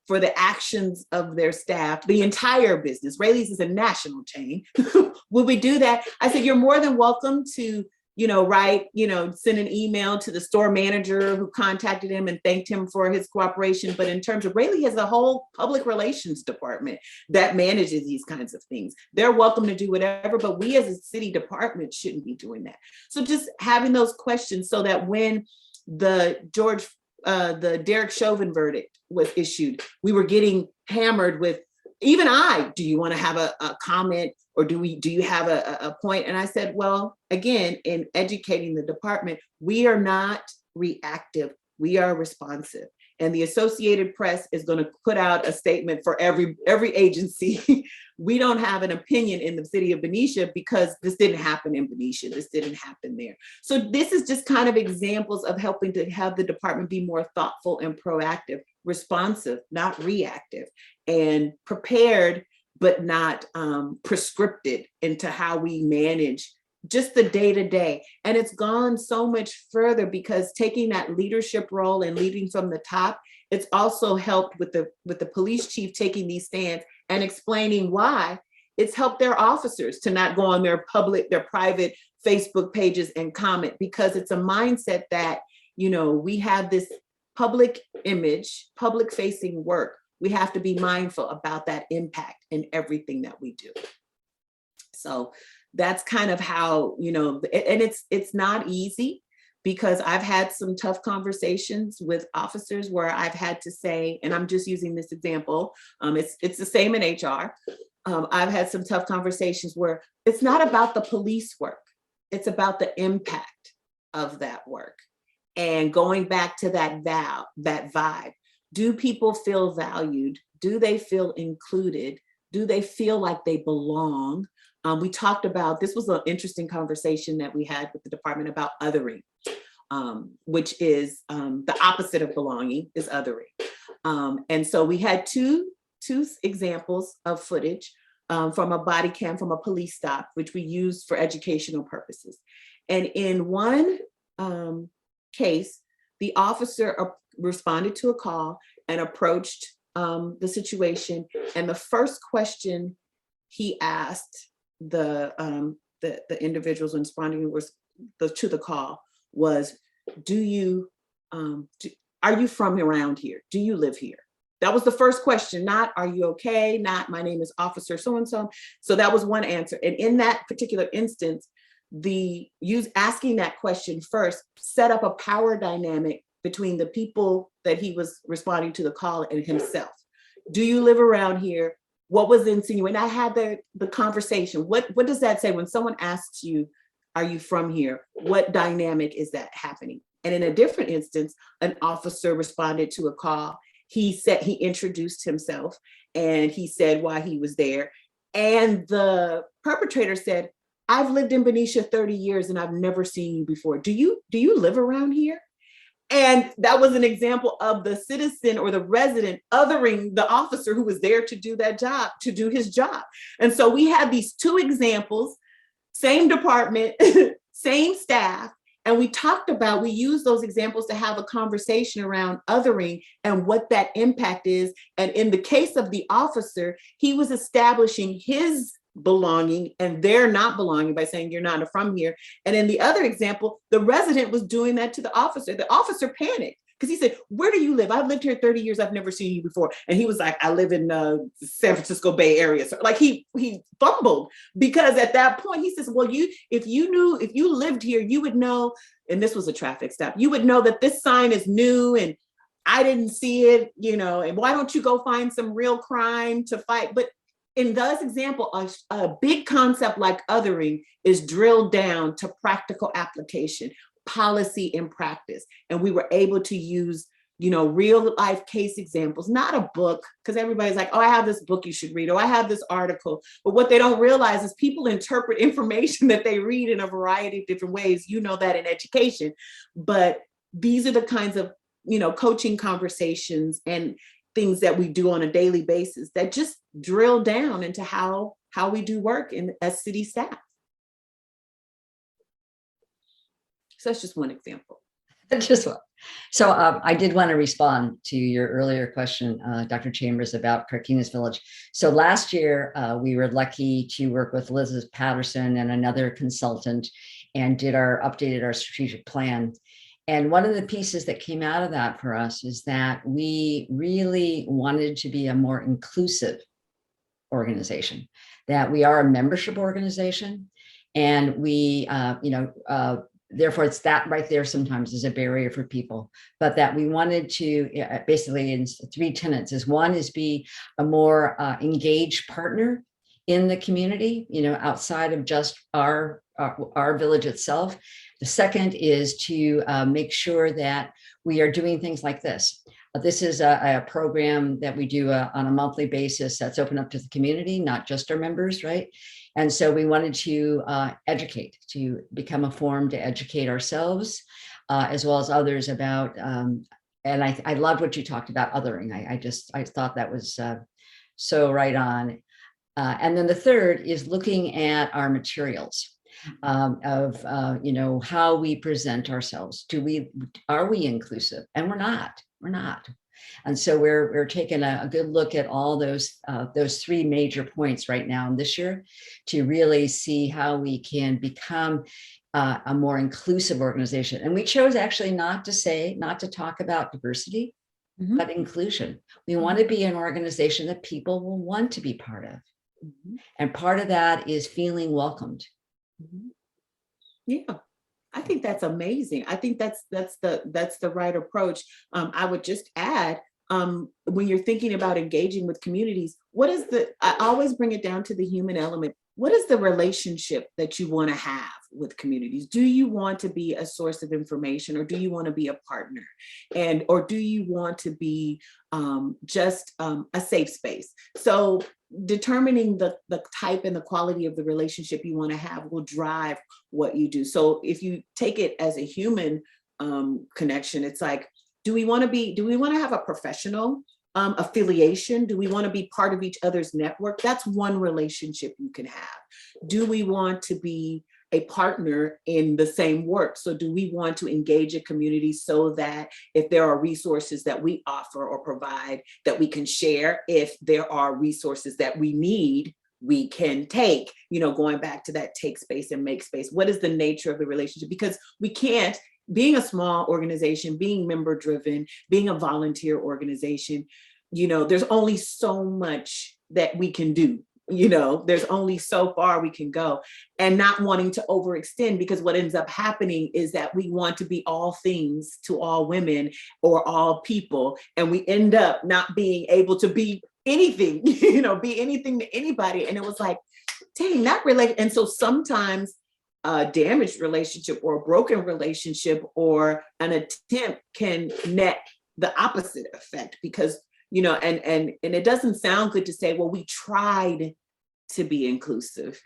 B: for the actions of their staff, the entire business? Raley's is a national chain. Would we do that? I said, you're more than welcome to, write, send an email to the store manager who contacted him and thanked him for his cooperation. But in terms of Raley has a whole public relations department that manages these kinds of things. They're welcome to do whatever, but we as a city department shouldn't be doing that. So just having those questions so that when the Derek Chauvin verdict was issued, we were getting hammered with, even do you want to have a comment, or do you have a point? And I said, well, again, in educating the department, we are not reactive, we are responsive. And the Associated Press is going to put out a statement for every agency. We don't have an opinion in the city of Benicia because this didn't happen in Benicia. This didn't happen there. So this is just kind of examples of helping to have the department be more thoughtful and proactive, responsive, not reactive, and prepared, but not prescripted into how we manage just the day-to-day. And it's gone so much further because taking that leadership role and leading from the top, it's also helped with the police chief taking these stands and explaining why. It's helped their officers to not go on their private Facebook pages and comment, because it's a mindset that, we have this public image, public facing work. We have to be mindful about that impact in everything that we do. So that's kind of how, and it's not easy, because I've had some tough conversations with officers where I've had to say, and I'm just using this example, it's the same in HR. I've had some tough conversations where it's not about the police work, it's about the impact of that work. And going back to that vibe, do people feel valued? Do they feel included? Do they feel like they belong? We talked about, this was an interesting conversation that we had with the department about othering, which is the opposite of belonging is othering. And so we had two examples of footage from a body cam from a police stop, which we used for educational purposes. And in one case, the officer responded to a call and approached the situation. And the first question he asked the individuals responding to the call was, are you from around here? Do you live here? That was the first question, not are you okay? Not my name is officer so-and-so. So that was one answer. And in that particular instance, asking that question first set up a power dynamic between the people that he was responding to the call and himself. Do you live around here? What was insinuated? I had the conversation. What does that say when someone asks you, are you from here? What dynamic is that happening? And in a different instance, an officer responded to a call. He said, he introduced himself and he said why he was there. And the perpetrator said, I've lived in Benicia 30 years and I've never seen you before. Do you live around here? And that was an example of the citizen or the resident othering the officer who was there to do that job, to do his job. And so we had these two examples, same department, same staff. And we used those examples to have a conversation around othering and what that impact is. And in the case of the officer, he was establishing his belonging and they're not belonging by saying you're not from here. And in the other example, the resident was doing that to the officer. The officer panicked because he said, where do you live? I've lived here 30 years. I've never seen you before. And he was like, I live in San Francisco Bay Area. So like he fumbled because at that point he says, well, if you lived here, you would know, and this was a traffic stop, you would know that this sign is new and I didn't see it, and why don't you go find some real crime to fight? But in this example, a big concept like othering is drilled down to practical application, policy and practice. And we were able to use, real life case examples, not a book, because everybody's like, oh, I have this book you should read, or I have this article. But what they don't realize is people interpret information that they read in a variety of different ways. You know that in education. But these are the kinds of, coaching conversations and things that we do on a daily basis that just drill down into how we do work as city staff. So that's just one example.
C: Just one. So I did want to respond to your earlier question, Dr. Chambers, about Carquinez Village. So last year, we were lucky to work with Elizabeth Patterson and another consultant and updated our strategic plan. And one of the pieces that came out of that for us is that we really wanted to be a more inclusive organization, that we are a membership organization. And we, therefore it's that right there sometimes is a barrier for people, but that we wanted to basically in 3 tenets is one is be a more engaged partner in the community, outside of just our village itself. The second is to make sure that we are doing things like this. This is a program that we do on a monthly basis that's open up to the community, not just our members, right? And so we wanted to educate, to become a forum to educate ourselves, as well as others about, and I loved what you talked about othering. I thought that was so right on. And then the third is looking at our materials. Of how we present ourselves. Are we inclusive? And we're not. And so we're taking a good look at all those 3 major points right now in this year to really see how we can become a more inclusive organization. And we chose actually not to talk about diversity, but inclusion. We want to be an organization that people will want to be part of. And part of that is feeling welcomed.
B: Yeah, I think that's amazing. I think that's the right approach. I would just add, when you're thinking about engaging with communities, I always bring it down to the human element. What is the relationship that you want to have with communities? Do you want to be a source of information, or do you want to be a partner? Or do you want to be just a safe space? So determining the type and the quality of the relationship you want to have will drive what you do. So if you take it as a human connection, it's like, do we want to have a professional affiliation? Do we want to be part of each other's network? That's one relationship you can have. Do we want to be a partner in the same work? So do we want to engage a community so that if there are resources that we offer or provide that we can share, if there are resources that we need, we can take, going back to that take space and make space. What is the nature of the relationship? Because we can't, being a small organization, being member driven, being a volunteer organization, there's only so much that we can do. There's only so far we can go, and not wanting to overextend, because what ends up happening is that we want to be all things to all women or all people, and we end up not being able to be anything, be anything to anybody. And it was like, dang, not really. And so sometimes a damaged relationship or a broken relationship or an attempt can net the opposite effect, because and it doesn't sound good to say, well, we tried to be inclusive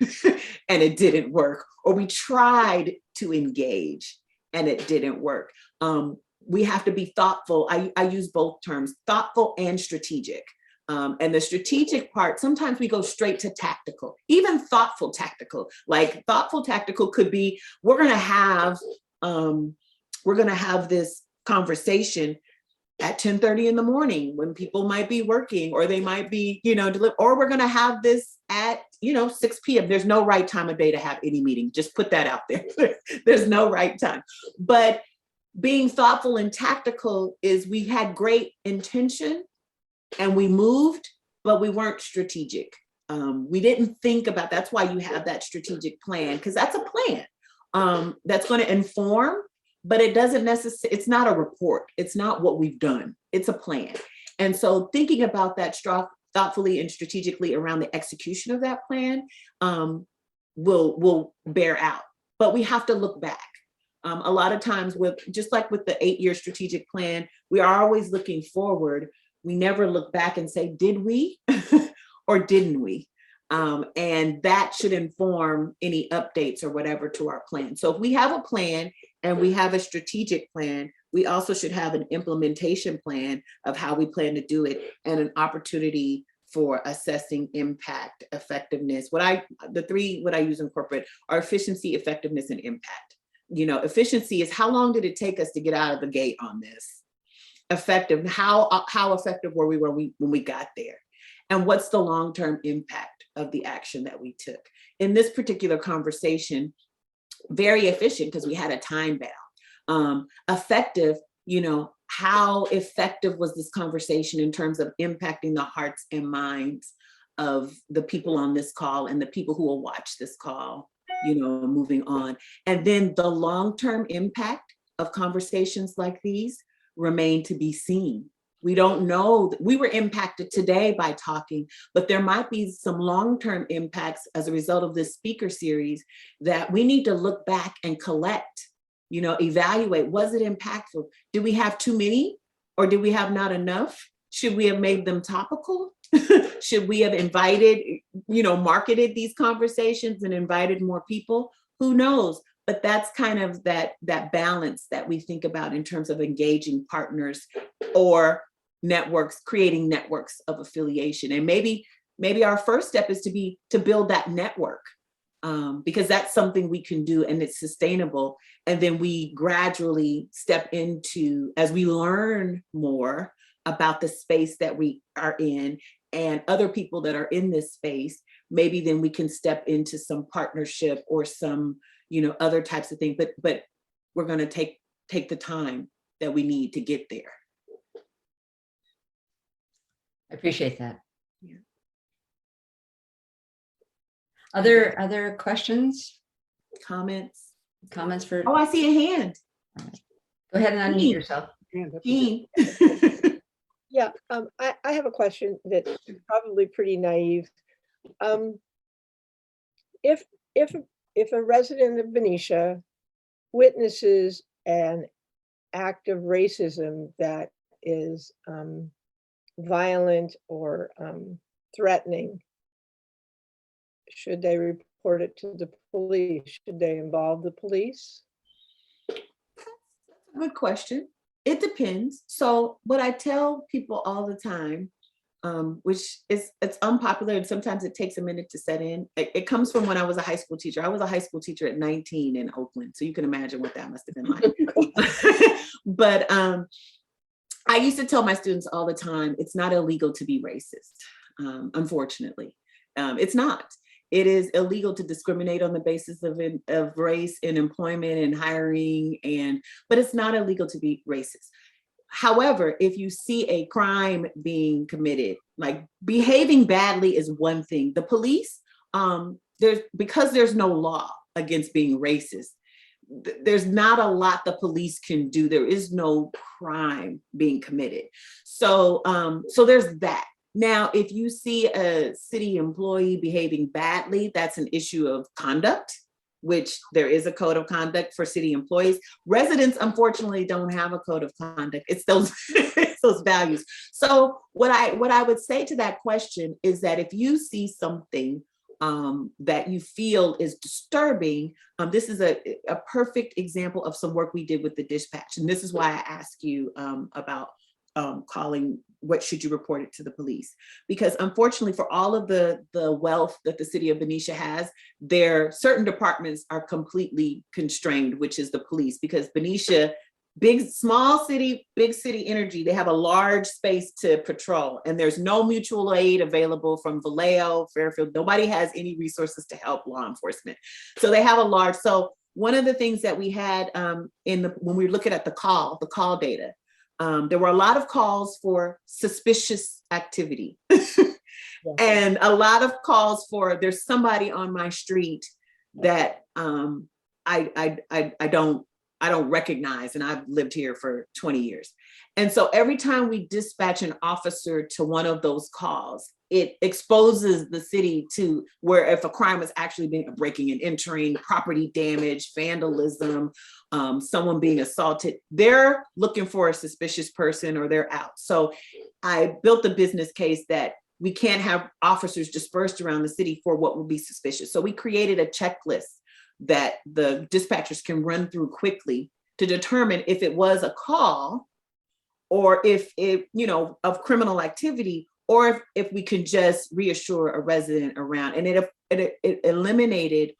B: and it didn't work, or we tried to engage and it didn't work. We have to be thoughtful. I use both terms, thoughtful and strategic. And the strategic part, sometimes we go straight to tactical, even thoughtful tactical. Like thoughtful tactical could be, we're gonna have this conversation. at 10:30 in the morning when people might be working, or they might be, or we're going to have this at, 6 p.m. There's no right time of day to have any meeting. Just put that out there. There's no right time. But being thoughtful and tactical is, we had great intention and we moved, but we weren't strategic. We didn't think about, that's why you have that strategic plan, because that's a plan that's going to inform, but it doesn't necessarily, it's not a report. It's not what we've done. It's a plan. And so thinking about that thoughtfully and strategically around the execution of that plan will bear out. But we have to look back. A lot of times, just like with the 8-year strategic plan, we are always looking forward. We never look back and say, did we or didn't we? And that should inform any updates or whatever to our plan. So if we have a plan and we have a strategic plan, we also should have an implementation plan of how we plan to do it, and an opportunity for assessing impact, effectiveness. What I use in corporate are efficiency, effectiveness, and impact. Efficiency is, how long did it take us to get out of the gate on this? Effective, how effective were we when we got there? And what's the long-term impact of the action that we took? In this particular conversation, very efficient because we had a time bound. Effective, how effective was this conversation in terms of impacting the hearts and minds of the people on this call and the people who will watch this call, moving on. And then the long-term impact of conversations like these remain to be seen. We don't know. We were impacted today by talking, but there might be some long-term impacts as a result of this speaker series that we need to look back and collect, evaluate. Was it impactful? Did we have too many, or did we have not enough? Should we have made them topical? Should we have invited, marketed these conversations and invited more people? Who knows? But that's kind of that balance that we think about in terms of engaging partners or networks, creating networks of affiliation. And maybe our first step is to build that network, because that's something we can do and it's sustainable. And then we gradually step into, as we learn more about the space that we are in and other people that are in this space, maybe then we can step into some partnership or some, other types of things, but we're going to take the time that we need to get there.
C: I appreciate that.
B: Yeah.
C: Other questions?
B: Comments
C: for?
B: Oh, I see a hand.
C: Go ahead and unmute yourself.
B: Jean.
F: Yeah, I have a question that's probably pretty naive. If a resident of Benicia witnesses an act of racism that is violent or threatening, should they report it to the police? Should they involve the police?
B: Good question. It depends. So what I tell people all the time, which it's unpopular and sometimes it takes a minute to set in. It comes from when I was a high school teacher. I was a high school teacher at 19 in Oakland. So you can imagine what that must have been like. But I used to tell my students all the time, it's not illegal to be racist. Unfortunately, it's not. It is illegal to discriminate on the basis of race in employment and hiring, but it's not illegal to be racist. However, if you see a crime being committed, like behaving badly is one thing. The police, because there's no law against being racist, there's not a lot the police can do. There is no crime being committed. So there's that. Now, if you see a city employee behaving badly, that's an issue of conduct, which there is a code of conduct for city employees. Residents, unfortunately, don't have a code of conduct. It's those, it's those values. So what I would say to that question is that if you see something that you feel is disturbing, this is a perfect example of some work we did with the dispatch. And this is why I ask you about calling, what should you report it to the police? Because unfortunately, for all of the wealth that the city of Benicia has, certain departments are completely constrained, which is the police, because Benicia small city, big city energy, they have a large space to patrol, and there's no mutual aid available from Vallejo, Fairfield. Nobody has any resources to help law enforcement. So they have a large, so one of the things that we had when we were looking at the call data, there were a lot of calls for suspicious activity and a lot of calls for there's somebody on my street that I don't recognize, and I've lived here for 20 years. And so every time we dispatch an officer to one of those calls, it exposes the city to where if a crime is actually being breaking and entering, property damage, vandalism, someone being assaulted, they're looking for a suspicious person or they're out. So I built a business case that we can't have officers dispersed around the city for what would be suspicious. So we created a checklist that the dispatchers can run through quickly to determine if it was a call or if it, of criminal activity, or if we could just reassure a resident around. And it eliminated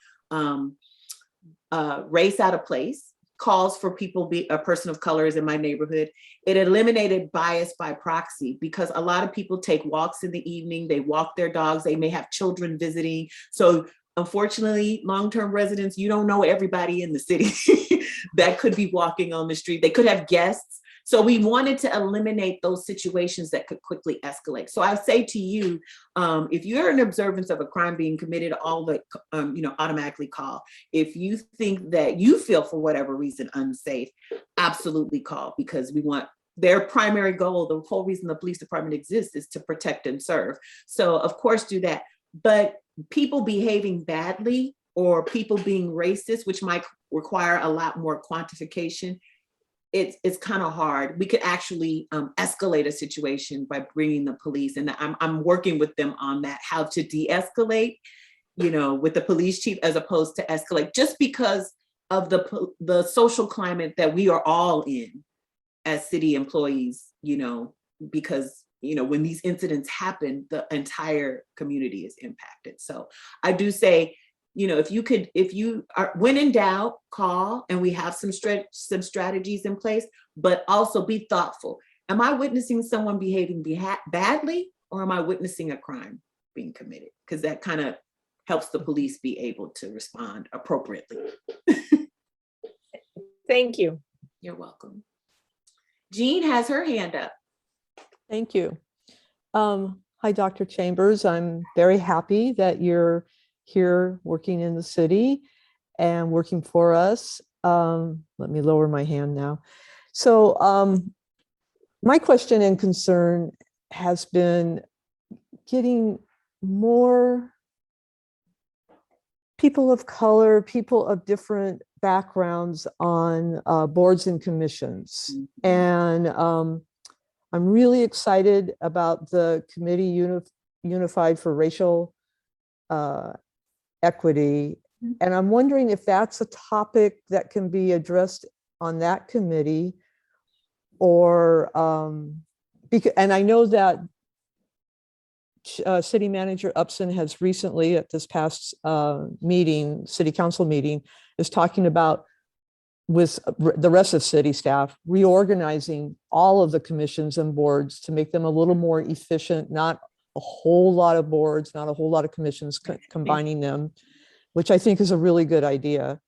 B: race out of place, calls for people, a person of color is in my neighborhood. It eliminated bias by proxy because a lot of people take walks in the evening, they walk their dogs, they may have children visiting. So unfortunately, long-term residents, you don't know everybody in the city that could be walking on the street. They could have guests. So we wanted to eliminate those situations that could quickly escalate. So I say to you, if you're in observance of a crime being committed, automatically call. If you think that you feel for whatever reason unsafe, absolutely call, because we want their primary goal, the whole reason the police department exists is to protect and serve. So of course do that. But people behaving badly or people being racist, which might require a lot more quantification, it's kind of hard. We could actually escalate a situation by bringing the police, and I'm working with them on that, how to de-escalate, with the police chief as opposed to escalate, just because of the social climate that we are all in as city employees, because when these incidents happen, the entire community is impacted. So I do say, if you are, when in doubt, call, and we have some strategies in place, but also be thoughtful. Am I witnessing someone behaving badly, or am I witnessing a crime being committed? Because that kind of helps the police be able to respond appropriately.
F: Thank you.
B: You're welcome. Jean has her hand up.
G: Thank you. Hi, Dr. Chambers. I'm very happy that you're here working in the city and working for us. Let me lower my hand now. So my question and concern has been getting more people of color, people of different backgrounds on boards and commissions. Mm-hmm. And I'm really excited about the Committee Unified for Racial Equity. And I'm wondering if that's a topic that can be addressed on that committee, or and I know that City Manager Upson has recently, at this past city council meeting, is talking about, with the rest of city staff, reorganizing all of the commissions and boards to make them a little more efficient, not a whole lot of boards, not a whole lot of commissions, combining them, which I think is a really good idea.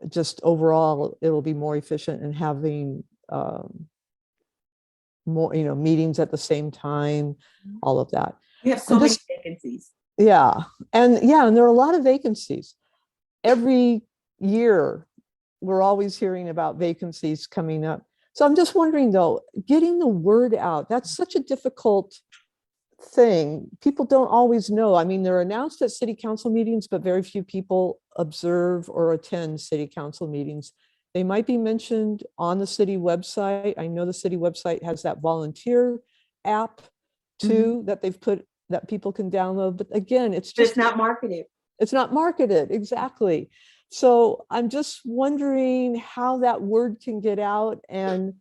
G: Just overall, it'll be more efficient in having more, meetings at the same time, all of that.
B: We have so many vacancies.
G: Yeah, and there are a lot of vacancies. Every year, we're always hearing about vacancies coming up. So I'm just wondering, though, getting the word out, that's such a difficult thing. People don't always know. I mean, they're announced at city council meetings, but very few people observe or attend city council meetings. They might be mentioned on the city website. I know the city website has that volunteer app too, that they've put, that people can download. But again, it's
B: not marketed.
G: It's not marketed, exactly. So I'm just wondering how that word can get out. And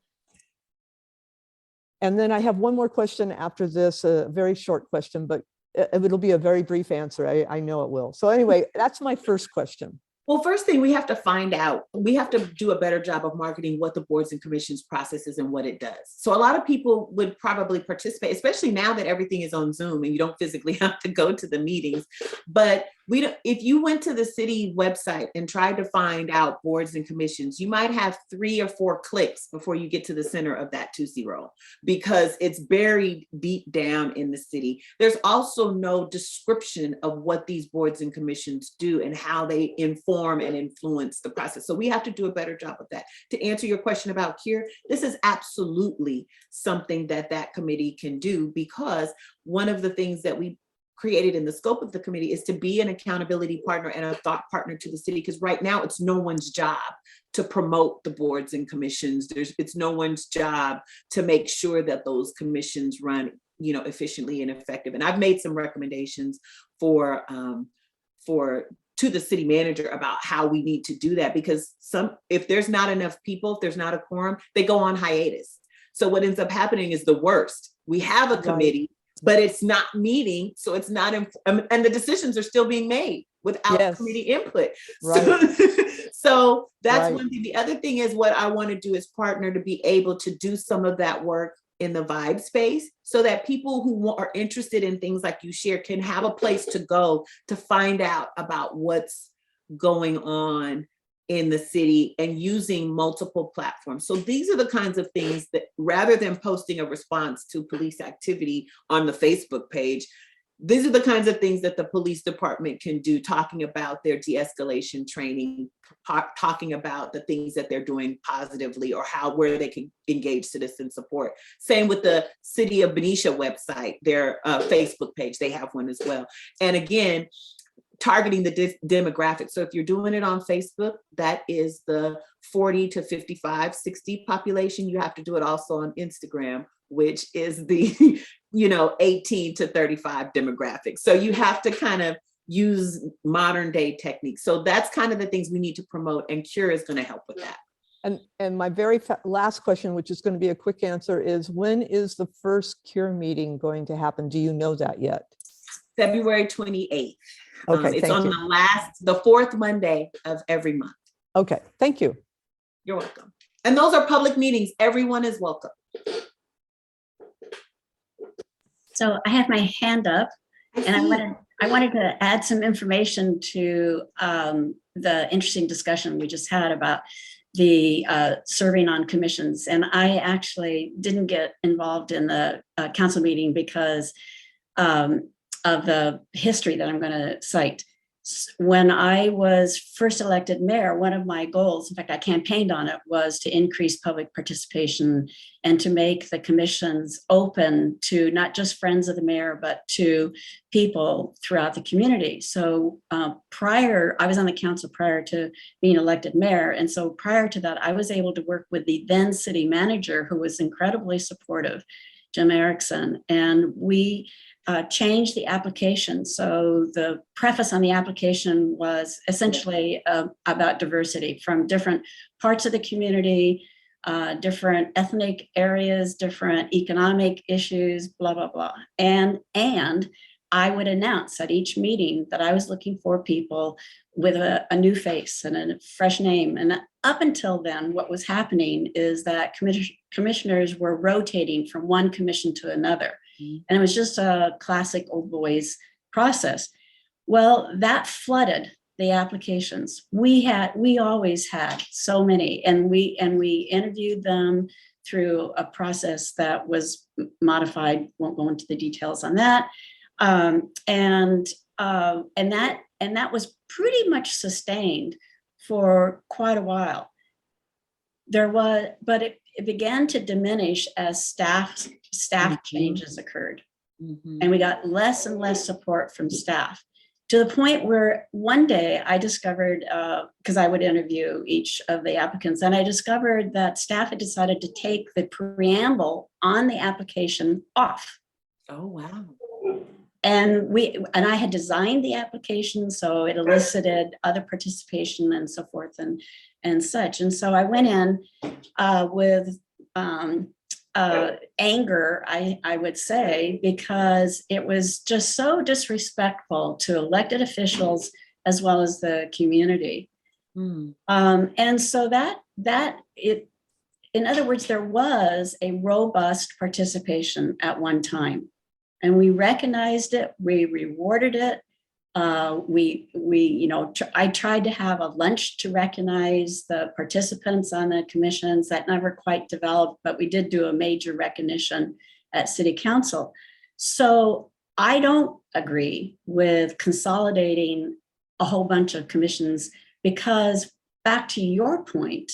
G: then I have one more question after this, a very short question, but it'll be a very brief answer. I know it will. So anyway, that's my first question.
B: Well, first thing we have to find out, we have to do a better job of marketing what the boards and commissions process is and what it does. So a lot of people would probably participate, especially now that everything is on Zoom and you don't physically have to go to the meetings. But we don't, if you went to the city website and tried to find out boards and commissions, you might have 3 or 4 clicks before you get to the center of that Tootsie Roll, because it's buried deep down in the city. There's also no description of what these boards and commissions do and how they inform and influence the process. So we have to do a better job of that. To answer your question about CURE, this is absolutely something that that committee can do, because one of the things that we created in the scope of the committee is to be an accountability partner and a thought partner to the city, because right now it's no one's job to promote the boards and commissions. It's no one's job to make sure that those commissions run, you know, efficiently and effective. And I've made some recommendations to the city manager about how we need to do that, because if there's not enough people, if there's not a quorum, they go on hiatus. So what ends up happening is the worst. We have a committee, but it's not meeting, so it's not, and the decisions are still being made without committee input.
G: Right.
B: So that's
G: Right.
B: one thing. The other thing is, what I want to do is partner to be able to do some of that work in the vibe space, so that people who are interested in things like you share can have a place to go to find out about what's going on in the city, and using multiple platforms. So these are the kinds of things that, rather than posting a response to police activity on the Facebook page, these are the kinds of things that the police department can do, talking about their de-escalation training, talking about the things that they're doing positively, or where they can engage citizen support. Same with the City of Benicia website, their Facebook page, they have one as well. And again, targeting the demographic. So if you're doing it on Facebook, that is the 40 to 55, 60 population. You have to do it also on Instagram, which is the 18 to 35 demographic. So you have to kind of use modern day techniques. So that's kind of the things we need to promote, and CURE is going to help with that.
G: And my very last question, which is going to be a quick answer, is when is the first CURE meeting going to happen? Do you know that yet?
B: February 28th.
G: Okay,
B: it's
G: thank
B: on
G: you.
B: the 4th Monday of every month.
G: Okay, thank you.
B: You're welcome. And those are public meetings. Everyone is welcome.
E: So I have my hand up, and I wanted to add some information to the interesting discussion we just had about the serving on commissions. And I actually didn't get involved in the council meeting because of the history that I'm going to cite. When I was first elected mayor, one of my goals, in fact, I campaigned on it, was to increase public participation and to make the commissions open to not just friends of the mayor, but to people throughout the community. So I was on the council prior to being elected mayor. And so prior to that, I was able to work with the then city manager, who was incredibly supportive, Jim Erickson, and we changed the application. So the preface on the application was essentially about diversity from different parts of the community, different ethnic areas, different economic issues, blah, blah, blah. And I would announce at each meeting that I was looking for people with a new face and a fresh name. And up until then, what was happening is that commissioners were rotating from one commission to another. And it was just a classic old boys process. Well, that flooded the applications. We always had so many, and we interviewed them through a process that was modified. Won't go into the details on that. And that was pretty much sustained for quite a while. But it began to diminish as staff changes occurred. Mm-hmm. And we got less and less support from staff, to the point where one day I discovered, because I would interview each of the applicants, and I discovered that staff had decided to take the preamble on the application off.
B: Oh, wow.
E: And I had designed the application, so it elicited other participation and so forth and such. And so I went in with anger, I would say, because it was just so disrespectful to elected officials as well as the community.
B: Mm.
E: And so in other words, there was a robust participation at one time, and we recognized it, we rewarded it. I tried to have a lunch to recognize the participants on the commissions. That never quite developed, but we did do a major recognition at City Council. So I don't agree with consolidating a whole bunch of commissions, because back to your point,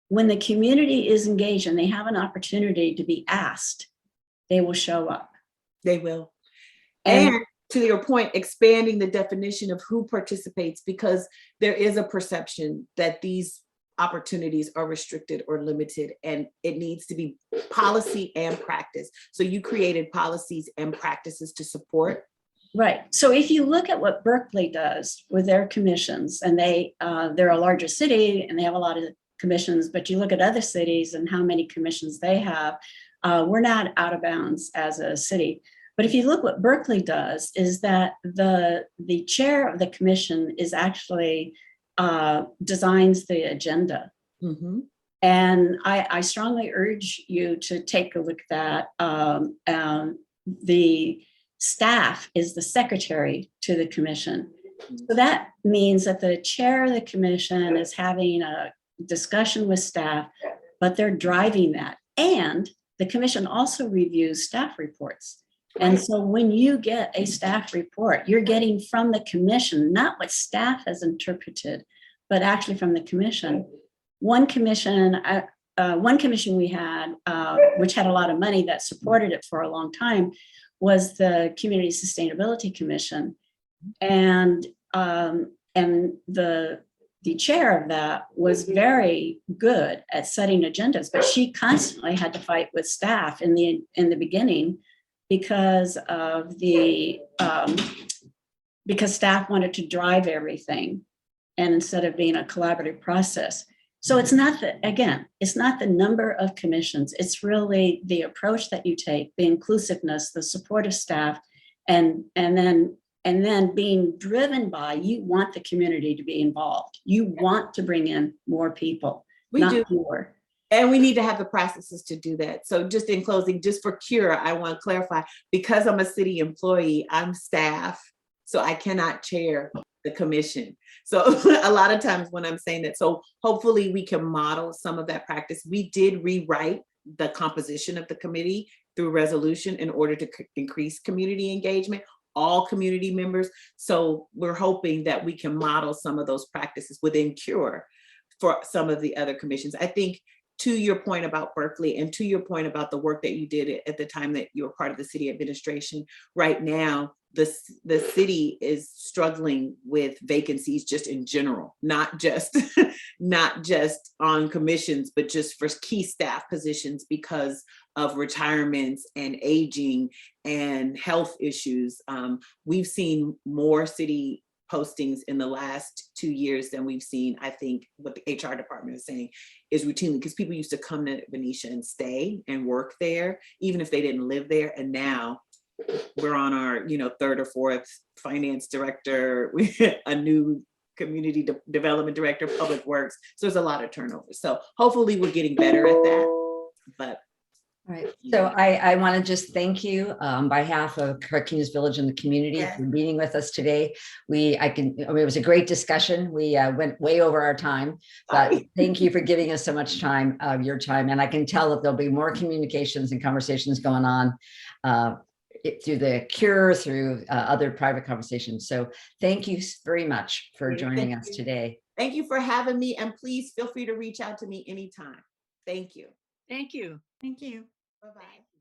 E: when the community is engaged and they have an opportunity to be asked, they will show up.
B: They will.
E: And
B: And to your point, expanding the definition of who participates, because there is a perception that these opportunities are restricted or limited, and it needs to be policy and practice. So you created policies and practices to support.
E: right. So if you look at what Berkeley does with their commissions, and they're a larger city and they have a lot of commissions, but you look at other cities and how many commissions they have, we're not out of bounds as a city. But if you look what Berkeley does, is that the chair of the commission is actually designs the agenda.
B: Mm-hmm.
E: And I strongly urge you to take a look at that. The staff is the secretary to the commission. So that means that the chair of the commission is having a discussion with staff, but they're driving that. And the commission also reviews staff reports. And so when you get a staff report, you're getting from the commission, not what staff has interpreted, but actually from the commission. One commission we had, which had a lot of money that supported it for a long time, was the Community Sustainability Commission. And the chair of that was very good at setting agendas, but she constantly had to fight with staff in the beginning because staff wanted to drive everything, and instead of being a collaborative process. So it's not it's not the number of commissions, it's really the approach that you take, the inclusiveness, the support of staff, and then being driven by, you want the community to be involved. You want to bring in more people, not fewer.
B: And we need to have the processes to do that. So just in closing, just for CURE, I want to clarify, because I'm a city employee, I'm staff, so I cannot chair the commission. So a lot of times when I'm saying that, so hopefully we can model some of that practice. We did rewrite the composition of the committee through resolution in order to increase community engagement, all community members. So we're hoping that we can model some of those practices within CURE for some of the other commissions. I think, to your point about Berkeley, and to your point about the work that you did at the time that you were part of the city administration, right now, the city is struggling with vacancies just in general, not just on commissions, but just for key staff positions because of retirements and aging and health issues. We've seen more city postings in the last 2 years than we've seen. I think what the HR department is saying is routinely, because people used to come to Benicia and stay and work there, even if they didn't live there. And now we're on our, third or fourth finance director, a new community development director, public works. So there's a lot of turnover. So hopefully we're getting better at that. But
C: all right. So I want to just thank you on behalf of Carquinez Village and the community for meeting with us today. It was a great discussion. We went way over our time, but thank you for giving us so much time of your time. And I can tell that there'll be more communications and conversations going on through the CURE, through other private conversations. So thank you very much for joining us today.
B: Thank you for having me. And please feel free to reach out to me anytime. Thank you.
A: Thank you.
D: Thank you.
B: Bye-bye.